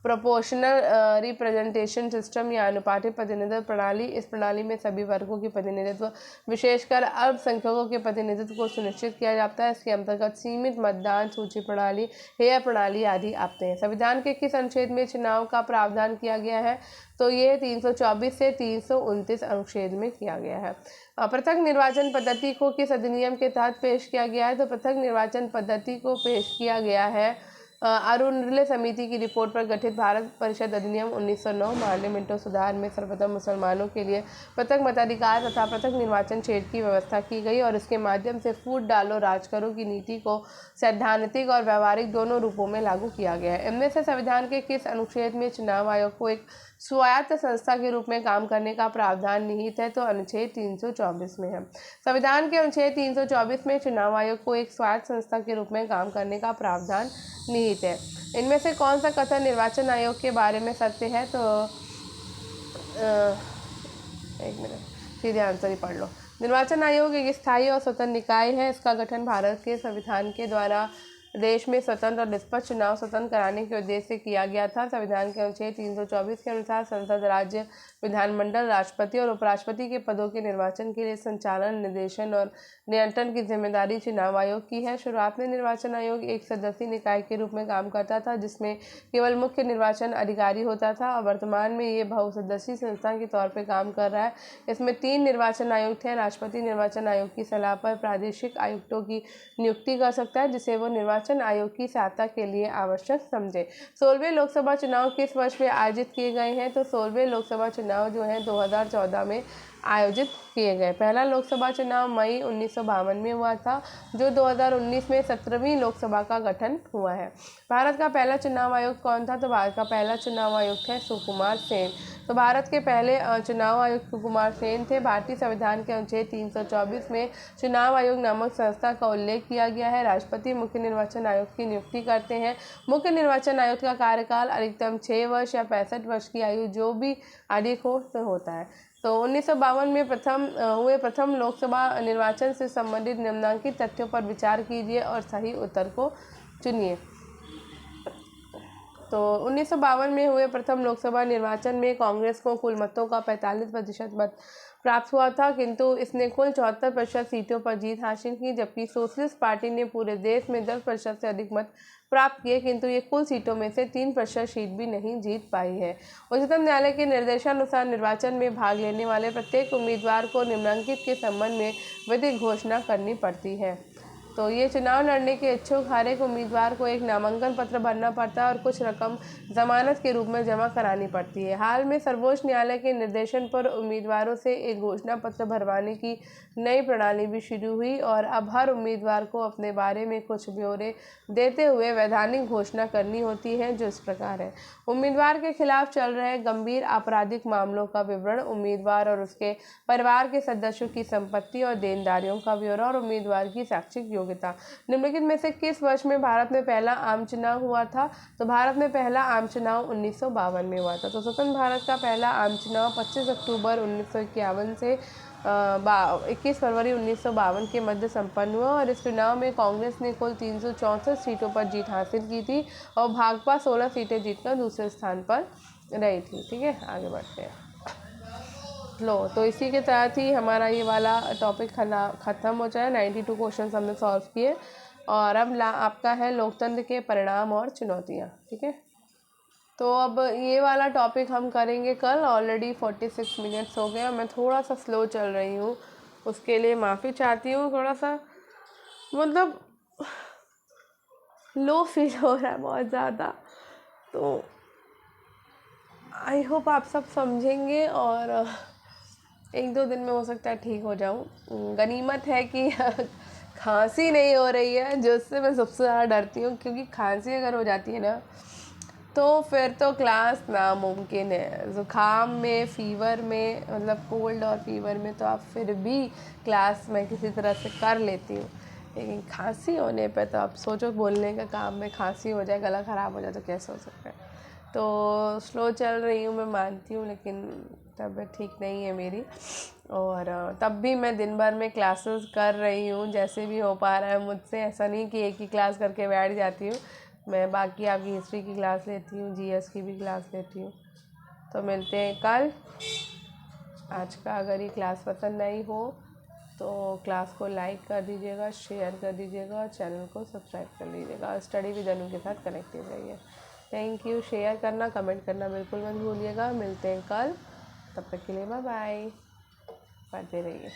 [SPEAKER 1] प्रोपोर्शनल रिप्रेजेंटेशन सिस्टम या अनुपातिक प्रतिनिधित्व प्रणाली। इस प्रणाली में सभी वर्गों की प्रतिनिधित्व, विशेषकर अल्पसंख्यकों के प्रतिनिधित्व को सुनिश्चित किया जाता है। इसके अंतर्गत सीमित मतदान सूची प्रणाली, हेयर प्रणाली आदि आते हैं। संविधान के किस अनुच्छेद में चुनाव का प्रावधान किया गया है? तो ये 324 से 329 अनुच्छेद में किया गया है। पृथक निर्वाचन पद्धति को किस अधिनियम के तहत पेश किया गया है? तो पृथक निर्वाचन पद्धति को पेश किया गया है अरुणिले समिति की रिपोर्ट पर गठित भारत परिषद अधिनियम 1909 पार्लियामेंटो सुधार में सर्वप्रथम मुसलमानों के लिए पृथक मताधिकार तथा पृथक निर्वाचन क्षेत्र की व्यवस्था की गई और इसके माध्यम से फूट डालो राज करो की नीति को सैद्धांतिक और व्यवहारिक दोनों रूपों में लागू किया गया है। इनमें से संविधान के किस अनुच्छेद में चुनाव आयोग को एक स्वायत्त संस्था के रूप में काम करने का प्रावधान निहित है? तो अनुच्छेद 324 में है। संविधान के अनुच्छेद 324 में चुनाव आयोग को एक स्वायत्त संस्था के रूप में काम करने का प्रावधान निहित है। इनमें से कौन सा कथन निर्वाचन आयोग के बारे में सत्य है? तो एक मिनट, सीधे आंसर ही पढ़ लो। निर्वाचन आयोग एक स्थायी और स्वतंत्र निकाय है। इसका गठन भारत के संविधान के द्वारा देश में स्वतंत्र और निष्पक्ष चुनाव स्वतंत्र कराने के उद्देश्य से किया गया था। संविधान के अनुच्छेद 324 के अनुसार संसद, राज्य विधानमंडल, राष्ट्रपति और उपराष्ट्रपति के पदों के निर्वाचन के लिए संचालन, निर्देशन और नियंत्रण की जिम्मेदारी चुनाव आयोग की है। शुरुआत में निर्वाचन आयोग एक सदस्यीय निकाय के रूप में काम करता था, जिसमें केवल मुख्य निर्वाचन अधिकारी होता था, और वर्तमान में ये बहुसदस्यीय संस्था के तौर पर काम कर रहा है। इसमें 3 निर्वाचन आयुक्त हैं। राष्ट्रपति निर्वाचन आयोग की सलाह पर प्रादेशिक आयुक्तों की नियुक्ति कर सकता है, जिसे वो निर्वाचन आयोग की सहायता के लिए आवश्यक समझे। 16वें लोकसभा चुनाव किस वर्ष में आयोजित किए गए हैं? तो 16वें लोकसभा चुनाव जो है 2014 में आयोजित किए गए। पहला लोकसभा चुनाव मई 1952 में हुआ था, जो 2019 में 17वीं लोकसभा का गठन हुआ है। भारत का पहला चुनाव आयुक्त कौन था? तो भारत का पहला चुनाव आयुक्त है सुकुमार सेन। तो भारत के पहले चुनाव आयुक्त सुकुमार सेन थे। भारतीय संविधान के अनुच्छेद 324 में चुनाव आयोग नामक संस्था का उल्लेख किया गया है। राष्ट्रपति मुख्य निर्वाचन आयुक्त की नियुक्ति करते हैं। मुख्य निर्वाचन आयुक्त का कार्यकाल अधिकतम 6 वर्ष या 65 वर्ष की आयु जो भी अधिक हो तो होता है। तो 1952 में हुए प्रथम लोकसभा निर्वाचन से संबंधित निम्नलिखित तथ्यों पर विचार कीजिए और सही उत्तर को चुनिए। तो 1952 में हुए प्रथम लोकसभा निर्वाचन में कांग्रेस को कुल मतों का 45% मत प्राप्त हुआ था, किंतु इसने कुल 74% सीटों पर जीत हासिल की, जबकि सोशलिस्ट पार्टी ने पूरे देश में 10% से अधिक मत प्राप्त किए, किंतु ये कुल सीटों में से 3% सीट भी नहीं जीत पाई है। उच्चतम न्यायालय के निर्देशानुसार निर्वाचन में भाग लेने वाले प्रत्येक उम्मीदवार को निम्नलिखित के संबंध में विधिक घोषणा करनी पड़ती है। तो ये चुनाव लड़ने के इच्छुक हर एक उम्मीदवार को एक नामांकन पत्र भरना पड़ता है और कुछ रकम जमानत के रूप में जमा करानी पड़ती है। हाल में सर्वोच्च न्यायालय के निर्देशन पर उम्मीदवारों से एक घोषणा पत्र भरवाने की नई प्रणाली भी शुरू हुई और अब हर उम्मीदवार को अपने बारे में कुछ ब्यौरे देते हुए वैधानिक घोषणा करनी होती है, जो इस प्रकार है। उम्मीदवार के खिलाफ चल रहे गंभीर आपराधिक मामलों का विवरण, उम्मीदवार और उसके परिवार के सदस्यों की संपत्ति और देनदारियों का ब्यौरा और उम्मीदवार की शैक्षिक योग्यता। निम्नलिखित में से किस वर्ष में भारत में पहला आम चुनाव हुआ था? तो भारत में पहला आम चुनाव 1952 में हुआ था। तो स्वतंत्र भारत का पहला आम चुनाव 25 अक्टूबर 1951 से 21 फरवरी 1952 के मध्य संपन्न हुआ और इस चुनाव में कांग्रेस ने कुल 364 सीटों पर जीत हासिल की थी और भाजपा 16 सीटें जीतकर दूसरे स्थान पर रही थी। ठीक है, आगे बढ़ते हैं। लो, तो इसी के तहत ही हमारा ये वाला टॉपिक ख़त्म हो जाए। 92 क्वेश्चन हमने सॉल्व किए और अब आपका है लोकतंत्र के परिणाम और चुनौतियाँ। ठीक है, तो अब ये वाला टॉपिक हम करेंगे कल। ऑलरेडी 46 मिनट्स हो गए और मैं थोड़ा सा स्लो चल रही हूँ, उसके लिए माफ़ी चाहती हूँ। थोड़ा सा मतलब लो फील हो रहा है बहुत ज़्यादा, तो आई होप आप सब समझेंगे और 1-2 दिन में हो सकता है ठीक हो जाऊँ। गनीमत है कि खांसी नहीं हो रही है, जिससे मैं सबसे ज़्यादा डरती हूँ, क्योंकि खांसी अगर हो जाती है ना तो फिर तो क्लास नामुमकिन है। ज़ुकाम में, फीवर में, मतलब कोल्ड और फीवर में तो आप फिर भी क्लास में किसी तरह से कर लेती हूँ, लेकिन खांसी होने पे तो आप सोचो, बोलने का काम में खांसी हो जाए, गला ख़राब हो जाए तो कैसे हो सकता है। तो स्लो चल रही हूँ, मैं मानती हूँ, लेकिन तबीयत ठीक नहीं है मेरी, और तब भी मैं दिन भर में क्लासेस कर रही हूँ जैसे भी हो पा रहा है मुझसे। ऐसा नहीं कि एक ही क्लास करके बैठ जाती हूँ, मैं बाकी आपकी हिस्ट्री की क्लास लेती हूँ, जीएस की भी क्लास लेती हूँ। तो मिलते हैं कल। आज का अगर ये क्लास पसंद आई हो तो क्लास को लाइक कर दीजिएगा, शेयर कर दीजिएगा और चैनल को सब्सक्राइब कर लीजिएगा और स्टडी विद अनु के साथ कनेक्टेड रहिए। Thank you. शेयर करना, कमेंट करना बिल्कुल मत भूलिएगा। मिलते हैं कल, तब तक के लिए बाय बाय। पढ़ते रहिए।